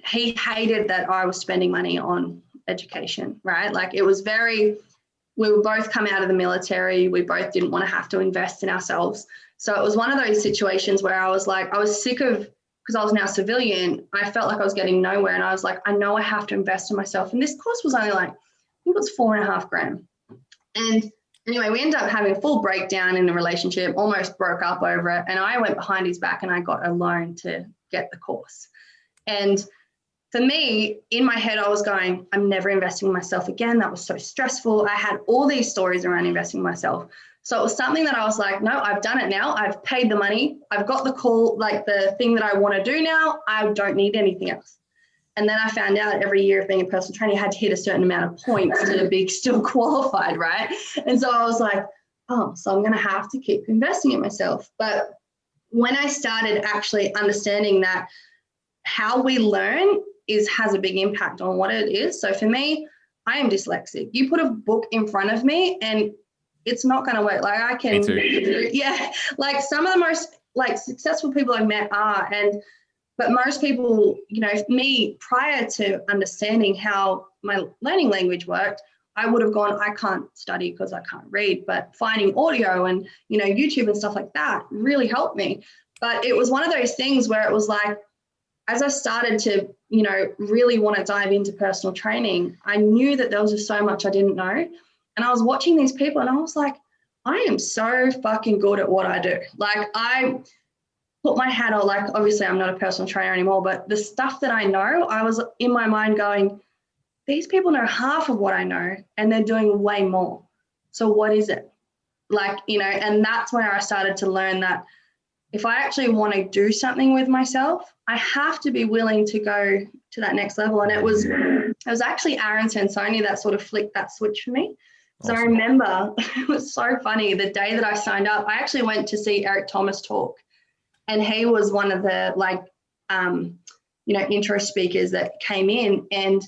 he hated that I was spending money on education, right? Like, it was we were both come out of the military. We both didn't want to have to invest in ourselves. So it was one of those situations where I was like, I was sick of, because I was now civilian, I felt like I was getting nowhere. And I was like, I know I have to invest in myself. And this course was only like, I think it was $4.5 grand. And anyway, we ended up having a full breakdown in the relationship, almost broke up over it. And I went behind his back and I got a loan to get the course. And for me, in my head, I was going, I'm never investing in myself again. That was so stressful. I had all these stories around investing in myself. So it was something that I was like, no, I've done it now. I've paid the money. I've got the call, like the thing that I want to do now. I don't need anything else. And then I found out every year of being a personal trainer, you had to hit a certain amount of points to be still qualified, right? And so I was like, oh, so I'm going to have to keep investing in myself. But when I started actually understanding that how we learn has a big impact on what it is. So for me, I am dyslexic. You put a book in front of me and it's not going to work. Like, I can, like some of the most successful people I've met are, but most people, me, prior to understanding how my learning language worked, I would have gone, I can't study because I can't read, but finding audio and, YouTube and stuff like that really helped me. But it was one of those things where it was like, as I started to, really want to dive into personal training, I knew that there was just so much I didn't know. And I was watching these people and I was like, I am so fucking good at what I do. Like, I put my hat on, like, obviously I'm not a personal trainer anymore, but the stuff that I know, I was in my mind going, these people know half of what I know and they're doing way more. So what is it? Like, and that's where I started to learn that if I actually want to do something with myself, I have to be willing to go to that next level. And it was actually Aaron Sansoni that sort of flicked that switch for me. So I remember it was so funny. The day that I signed up, I actually went to see Eric Thomas talk, and he was one of the intro speakers that came in, and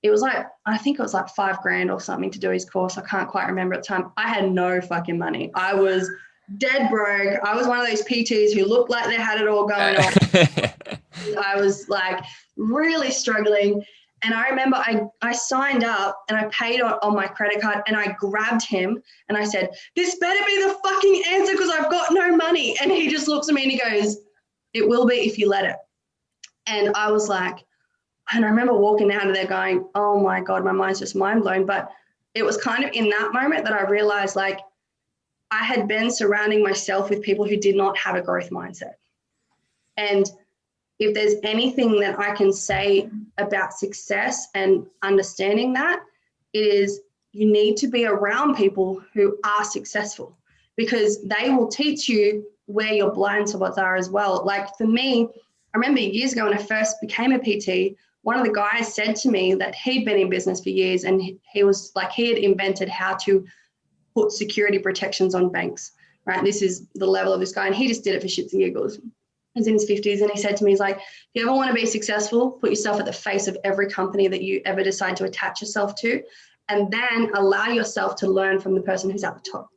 it was like, I think it was like $5,000 or something to do his course. I can't quite remember at the time. I had no fucking money. I was dead broke. I was one of those PTs who looked like they had it all going on. I was like really struggling. And I remember I signed up and I paid on my credit card, and I grabbed him and I said, this better be the fucking answer because I've got no money. And he just looks at me and he goes, it will be if you let it. And I was like, and I remember walking out of there going, oh my God, my mind's just mind blown. But it was kind of in that moment that I realized, like, I had been surrounding myself with people who did not have a growth mindset. And if there's anything that I can say about success and understanding that, it is you need to be around people who are successful, because they will teach you where your blind spots are as well. Like for me, I remember years ago when I first became a PT, one of the guys said to me that he'd been in business for years, and he was like, he had invented how to put security protections on banks, right? This is the level of this guy. And he just did it for shits and giggles. He's in his 50s, and he said to me, he's like, if you ever want to be successful, put yourself at the face of every company that you ever decide to attach yourself to, and then allow yourself to learn from the person who's at the top.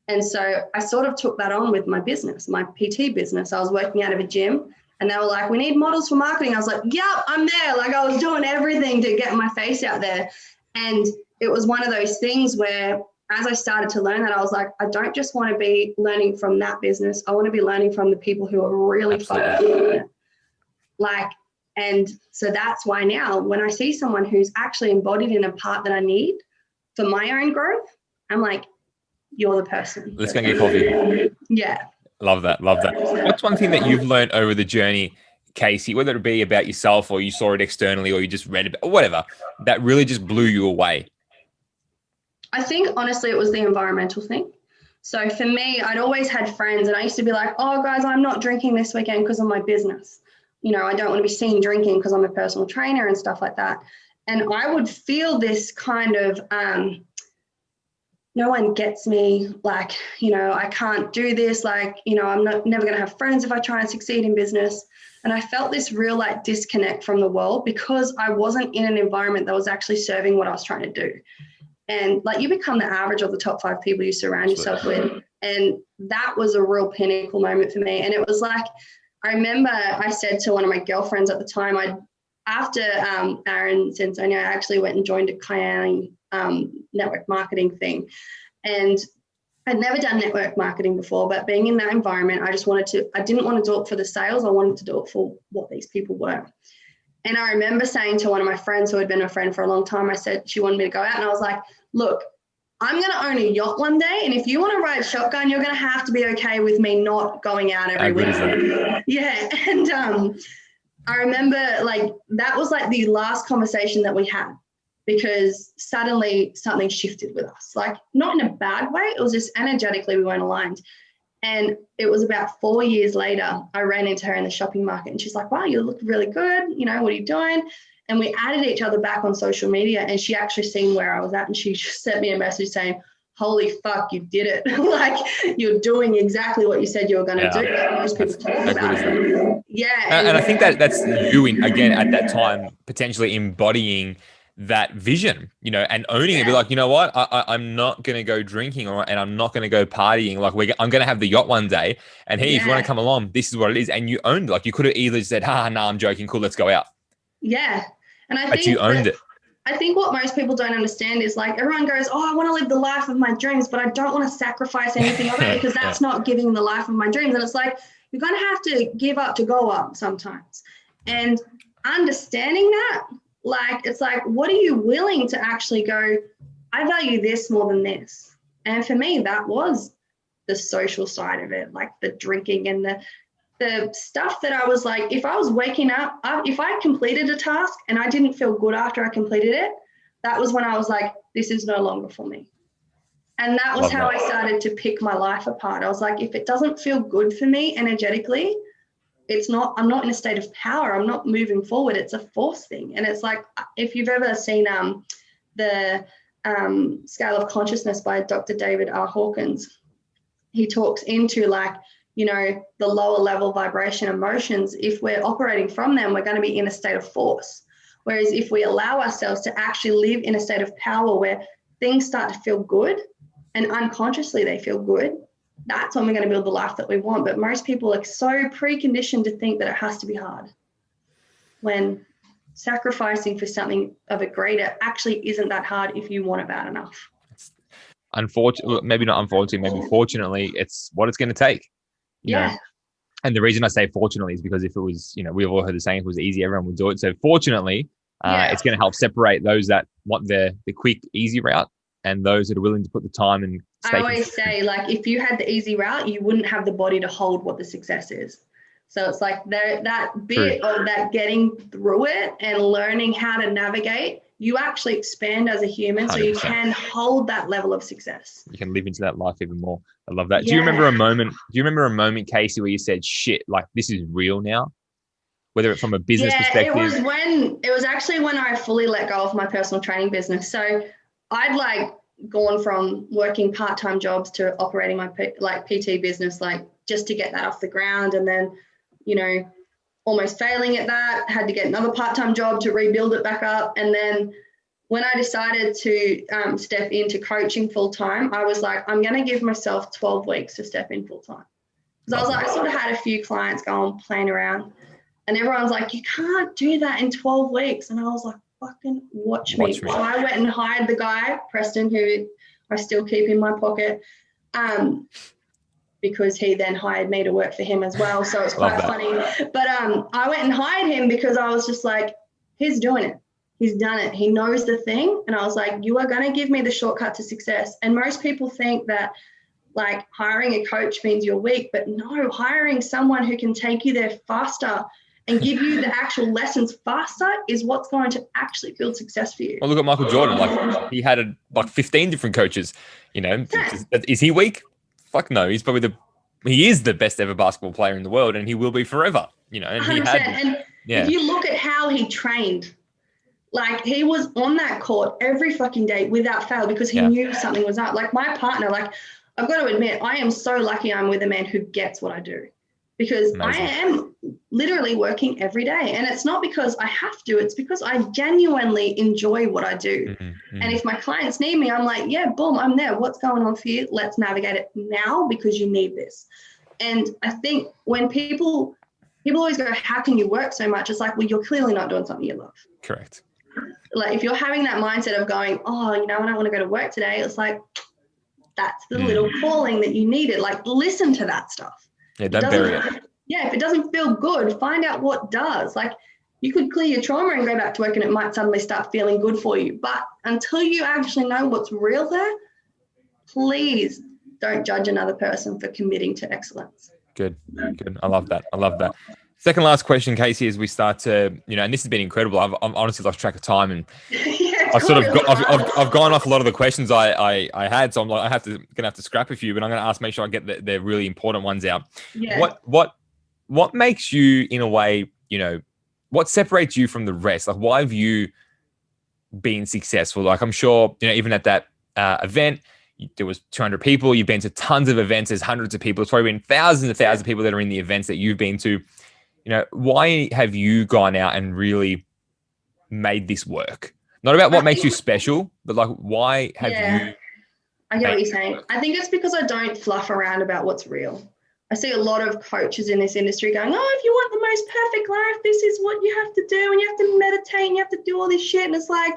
And so I sort of took that on with my business, my PT business. I was working out of a gym, and they were like, we need models for marketing. I was like, yep, I'm there. Like I was doing everything to get my face out there. And it was one of those things where as I started to learn that, I was like, I don't just want to be learning from that business. I want to be learning from the people who are really focused on it. Like, and so that's why now when I see someone who's actually embodied in a part that I need for my own growth, I'm like, you're the person. Let's go and get coffee. Yeah. Love that. Love that. What's one thing that you've learned over the journey, Casey, whether it be about yourself or you saw it externally or you just read about, or whatever, that really just blew you away? I think honestly, it was the environmental thing. So for me, I'd always had friends, and I used to be like, oh guys, I'm not drinking this weekend because of my business. You know, I don't want to be seen drinking because I'm a personal trainer and stuff like that. And I would feel this kind of, no one gets me, like, you know, I can't do this. Like, you know, I'm never going to have friends if I try and succeed in business. And I felt this real like disconnect from the world because I wasn't in an environment that was actually serving what I was trying to do. And like you become the average of the top 5 people you surround yourself with. And that was a real pinnacle moment for me. And it was like, I remember I said to one of my girlfriends at the time, after Aaron Sansoni, I actually went and joined a Cayenne network marketing thing. And I'd never done network marketing before, but being in that environment, I didn't want to do it for the sales. I wanted to do it for what these people were. And I remember saying to one of my friends who had been a friend for a long time, I said, she wanted me to go out, and I was like, look, I'm going to own a yacht one day. And if you want to ride shotgun, you're going to have to be okay with me not going out every weekend. Yeah. And I remember like, that was like the last conversation that we had, because suddenly something shifted with us, like not in a bad way. It was just energetically, we weren't aligned. And it was about 4 years later, I ran into her in the shopping market, and she's like, wow, you look really good. You know, what are you doing? And we added each other back on social media, and she actually seen where I was at, and she sent me a message saying, holy fuck, you did it. Like you're doing exactly what you said you were going to do. Most people talk about it. Yeah. And I think that's you again at that time, potentially embodying that vision, you know, and owning it. Be like, you know what, I'm not going to go drinking and I'm not going to go partying. Like I'm going to have the yacht one day. And hey, if you want to come along, this is what it is. And you owned it. Like you could have either said, no, I'm joking. Cool. Let's go out. Yeah. And I think you owned it. I think what most people don't understand is like everyone goes, oh, I want to live the life of my dreams, but I don't want to sacrifice anything of it because that's not giving the life of my dreams. And it's like, you're going to have to give up to go up sometimes. And understanding that, like, it's like, what are you willing to actually go, I value this more than this. And for me, that was the social side of it, like the drinking and the stuff that I was like, if I was waking up, if I completed a task and I didn't feel good after I completed it, that was when I was like, this is no longer for me. And that was how I started to pick my life apart. I was like, if it doesn't feel good for me energetically, I'm not in a state of power. I'm not moving forward. It's a force thing. And it's like, if you've ever seen the Scale of Consciousness by Dr. David R. Hawkins, he talks into like, you know, the lower level vibration emotions. If we're operating from them, we're going to be in a state of force. Whereas if we allow ourselves to actually live in a state of power where things start to feel good and unconsciously they feel good, that's when we're going to build the life that we want. But most people are so preconditioned to think that it has to be hard, when sacrificing for something of a greater actually isn't that hard if you want it bad enough. Unfortunately, maybe not unfortunately, maybe fortunately, it's what it's going to take. You know? And the reason I say fortunately is because if it was, you know, we've all heard the saying, if it was easy, everyone would do it. So fortunately, it's going to help separate those that want the quick, easy route and those that are willing to put the time and stay. I always say, like, if you had the easy route, you wouldn't have the body to hold what the success is. So it's like that bit of that getting through it and learning how to navigate, you actually expand as a human 100%. So you can hold that level of success. You can live into that life even more. I love that. Yeah. Do you remember a moment, Casey, where you said, shit, like this is real now? Whether it's from a business perspective? It was actually when I fully let go of my personal training business. So I'd like gone from working part-time jobs to operating my PT business, like just to get that off the ground. And then, you know, almost failing at that, had to get another part-time job to rebuild it back up. And then when I decided to step into coaching full-time, I was like, I'm going to give myself 12 weeks to step in full-time. Because I was like, I sort of had a few clients go and playing around and everyone's like, you can't do that in 12 weeks. And I was like, fucking watch me. So I went and hired the guy, Preston, who I still keep in my pocket, because he then hired me to work for him as well. So it's quite funny. But I went and hired him because I was just like, he's doing it. He's done it. He knows the thing. And I was like, you are going to give me the shortcut to success. And most people think that like hiring a coach means you're weak, but no, hiring someone who can take you there faster and give you the actual lessons faster is what's going to actually build success for you. Well, look at Michael Jordan. Like he had like 15 different coaches, you know. Yeah. Is he weak? Fuck no. He's probably he is the best ever basketball player in the world and he will be forever, you know. And 100%. If you look at how he trained, like he was on that court every fucking day without fail because he knew something was up. Like my partner, like I've got to admit, I am so lucky I'm with a man who gets what I do. Because amazing. I am literally working every day. And it's not because I have to, it's because I genuinely enjoy what I do. Mm-hmm. And if my clients need me, I'm like, yeah, boom, I'm there. What's going on for you? Let's navigate it now because you need this. And I think when people always go, how can you work so much? It's like, well, you're clearly not doing something you love. Correct. Like if you're having that mindset of going, oh, you know, I don't want to go to work today. It's like, that's the little calling that you needed. Like listen to that stuff. Yeah, don't bury it. Yeah, if it doesn't feel good, find out what does. Like you could clear your trauma and go back to work and it might suddenly start feeling good for you. But until you actually know what's real there, please don't judge another person for committing to excellence. Good. I love that. Second last question, Casey, as we start to, you know, and this has been incredible. I've honestly lost track of time and I've gone off a lot of the questions I had, so I'm like gonna have to scrap a few, but I'm gonna make sure I get the really important ones out. Yeah. What makes you, in a way, you know, what separates you from the rest? Like, why have you been successful? Like, I'm sure, you know, even at that event, there was 200 people. You've been to tons of events. There's hundreds of people. It's probably been thousands of people that are in the events that you've been to. You know, why have you gone out and really made this work? Not about what makes you special, but like, why have you? I get what you're saying. I think it's because I don't fluff around about what's real. I see a lot of coaches in this industry going, oh, if you want the most perfect life, this is what you have to do. And you have to meditate and you have to do all this shit. And it's like,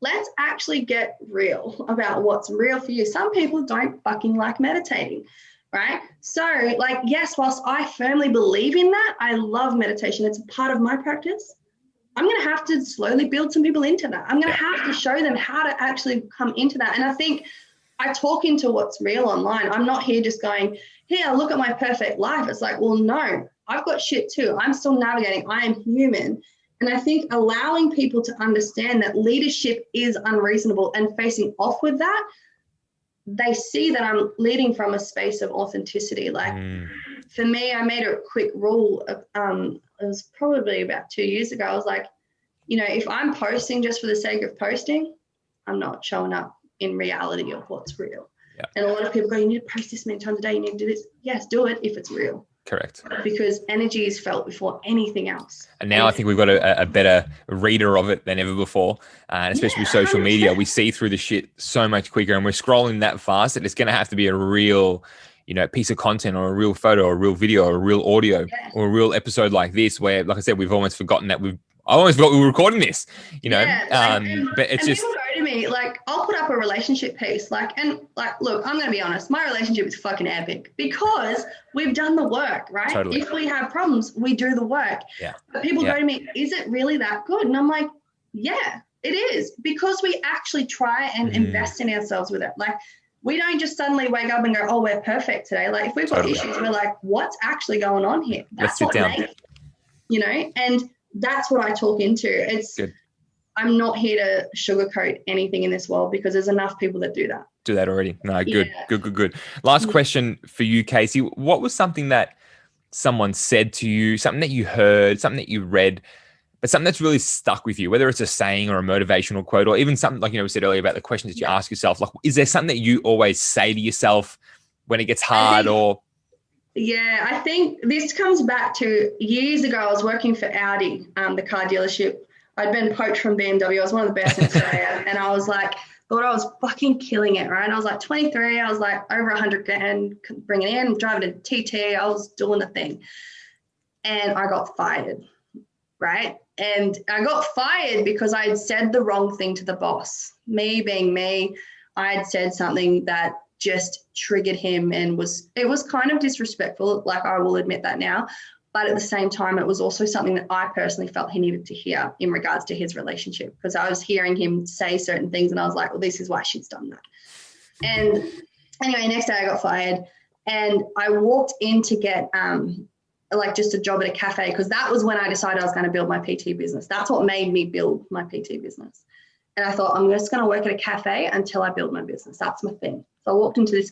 let's actually get real about what's real for you. Some people don't fucking like meditating, right? So like, yes, whilst I firmly believe in that, I love meditation. It's a part of my practice. I'm going to have to slowly build some people into that. I'm going to have to show them how to actually come into that. And I think I talk into what's real online. I'm not here just going, here, look at my perfect life. It's like, well, no, I've got shit too. I'm still navigating. I am human. And I think allowing people to understand that leadership is unreasonable and facing off with that they see that I'm leading from a space of authenticity. Like for me, I made a quick rule of, it was probably about 2 years ago. I was like, you know, if I'm posting just for the sake of posting, I'm not showing up in reality of what's real. Yeah. And a lot of people go, you need to post this many times a day, you need to do this. Yes, do it if it's real. Correct. Because energy is felt before anything else. And now I think we've got a better reader of it than ever before. And especially with social 100%. media, we see through the shit so much quicker, and we're scrolling that fast that it's going to have to be a real, you know, piece of content or a real photo or a real video or a real audio or a real episode like this, where, like I said, we've almost forgotten that I almost forgot we were recording this, you know, but it's just, people go to me, like, I'll put up a relationship piece, look, I'm going to be honest, my relationship is fucking epic because we've done the work, right? Totally. If we have problems, we do the work. Yeah. But people go to me, is it really that good? And I'm like, yeah, it is, because we actually try and invest in ourselves with it. Like, we don't just suddenly wake up and go, oh, we're perfect today. Like, if we've got issues, we're like, what's actually going on here? That's what makes, you know, and that's what I talk into. It's good. I'm not here to sugarcoat anything in this world because there's enough people that do that. Do that already. No, good, good. Last question for you, Casey. What was something that someone said to you, something that you heard, something that you read, but something that's really stuck with you, whether it's a saying or a motivational quote, or even something like, you know, we said earlier about the questions that you ask yourself, like, is there something that you always say to yourself when it gets hard Yeah, I think this comes back to years ago. I was working for Audi, the car dealership. I'd been poached from BMW. I was one of the best in Australia. And I was like, thought I was fucking killing it, right? And I was like 23. I was like over 100 grand bringing in, driving a TT. I was doing the thing. And I got fired, right? And I got fired because I had said the wrong thing to the boss. Me being me, I had said something that just triggered him, and it was kind of disrespectful, like, I will admit that now, but at the same time it was also something that I personally felt he needed to hear in regards to his relationship, because I was hearing him say certain things and I was like, well, this is why she's done that. And anyway, next day I got fired and I walked in to get like just a job at a cafe, because that was when I decided I was going to build my PT business. That's what made me build my PT business. And I thought, I'm just going to work at a cafe until I build my business. That's my thing. So I walked into this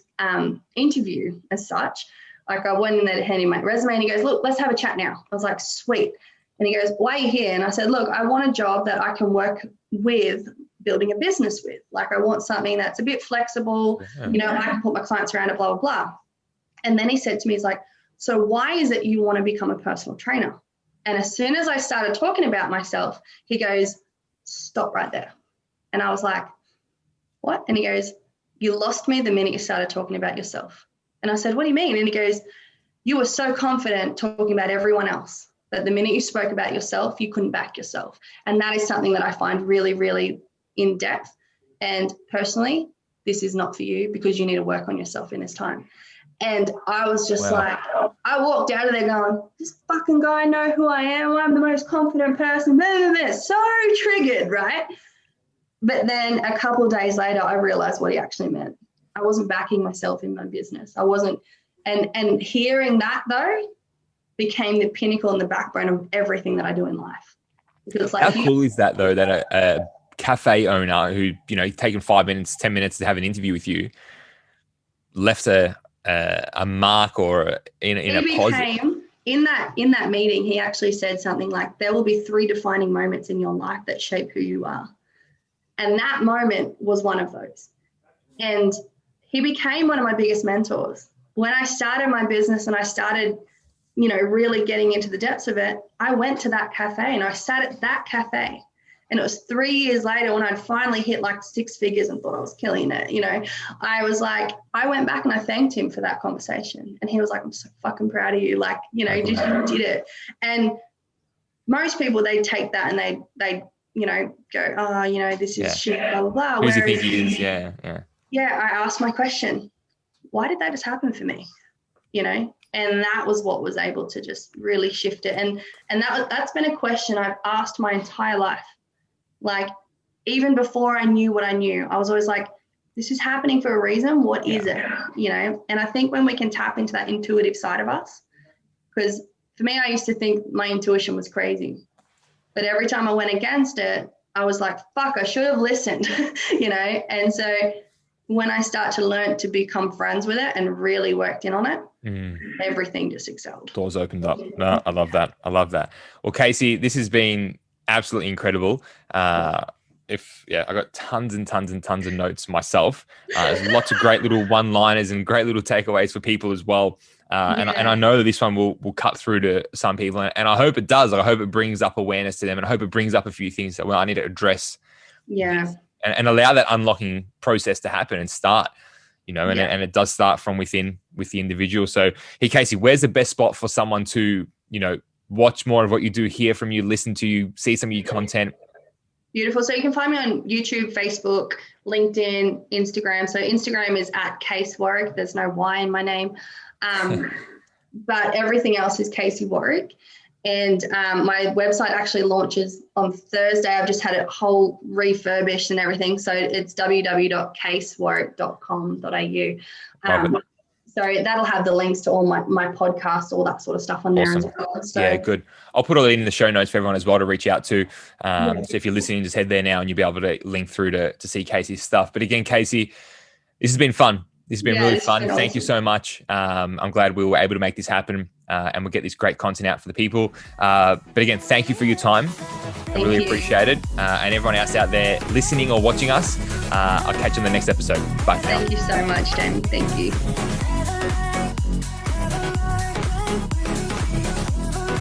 interview as such. Like, I went in there to hand him my resume and he goes, look, let's have a chat now. I was like, sweet. And he goes, why are you here? And I said, look, I want a job that I can work with building a business with. Like, I want something that's a bit flexible, you know, I can put my clients around it, blah, blah, blah. And then he said to me, he's like, so why is it you want to become a personal trainer? And as soon as I started talking about myself, he goes, stop right there. And I was like, what? And he goes, you lost me the minute you started talking about yourself. And I said, what do you mean? And he goes, you were so confident talking about everyone else that the minute you spoke about yourself, you couldn't back yourself. And that is something that I find really, really in depth. And personally, this is not for you, because you need to work on yourself in this time. And I was just like, I walked out of there going, this fucking guy know who I am. I'm the most confident person. So triggered, right? But then a couple of days later, I realized what he actually meant. I wasn't backing myself in my business. I wasn't. And hearing that, though, became the pinnacle and the backbone of everything that I do in life. Because it's like, how cool is that, though, that a cafe owner who, you know, taken 5 minutes, 10 minutes to have an interview with you, left a mark or in a positive. In that meeting, he actually said something like, there will be 3 defining moments in your life that shape who you are. And that moment was one of those. And he became one of my biggest mentors. When I started my business and I started, you know, really getting into the depths of it, I went to that cafe and I sat at that cafe. And it was 3 years later when I'd finally hit like 6 figures and thought I was killing it. You know, I was like, I went back and I thanked him for that conversation. And he was like, I'm so fucking proud of you. Like, you know, you did it. And most people, they take that and they you know, go, oh, you know, this is shit, blah, blah, blah. Who's he think he is? Yeah. I asked my question, why did that just happen for me? You know, and that was what was able to just really shift it. And that's been a question I've asked my entire life. Like, even before I knew what I knew, I was always like, this is happening for a reason. What is it? You know, and I think when we can tap into that intuitive side of us, because for me, I used to think my intuition was crazy. But every time I went against it, I was like, fuck, I should have listened, you know? And so when I start to learn to become friends with it and really worked in on it, everything just excelled. Doors opened up. No, I love that. I love that. Well, Casey, this has been absolutely incredible. I got tons and tons and tons of notes myself. There's lots of great little one-liners and great little takeaways for people as well. And I know that this one will cut through to some people, and I hope it does. I hope it brings up awareness to them, and I hope it brings up a few things that, well, I need to address. Yeah. And allow that unlocking process to happen and start, and it does start from within with the individual. So, hey, Casey, where's the best spot for someone to, watch more of what you do, hear from you, listen to you, see some of your content? Beautiful. So you can find me on YouTube, Facebook, LinkedIn, Instagram. So Instagram is at Casey Warwick. There's no Y in my name. But everything else is Casey Warwick. And my website actually launches on Thursday. I've just had it whole refurbished and everything. So it's www.casewarwick.com.au. So that'll have the links to all my podcasts, all that sort of stuff on there as well. So, yeah, good. I'll put all that in the show notes for everyone as well to reach out to. So if you're listening, just head there now and you'll be able to link through to see Casey's stuff. But again, Casey, this has been fun. This has been really fun. Thank you so much. I'm glad we were able to make this happen and we'll get this great content out for the people. But again, thank you for your time. I really appreciate it. And everyone else out there listening or watching us, I'll catch you on the next episode. Bye for now. Thank you so much, Jamie. Thank you.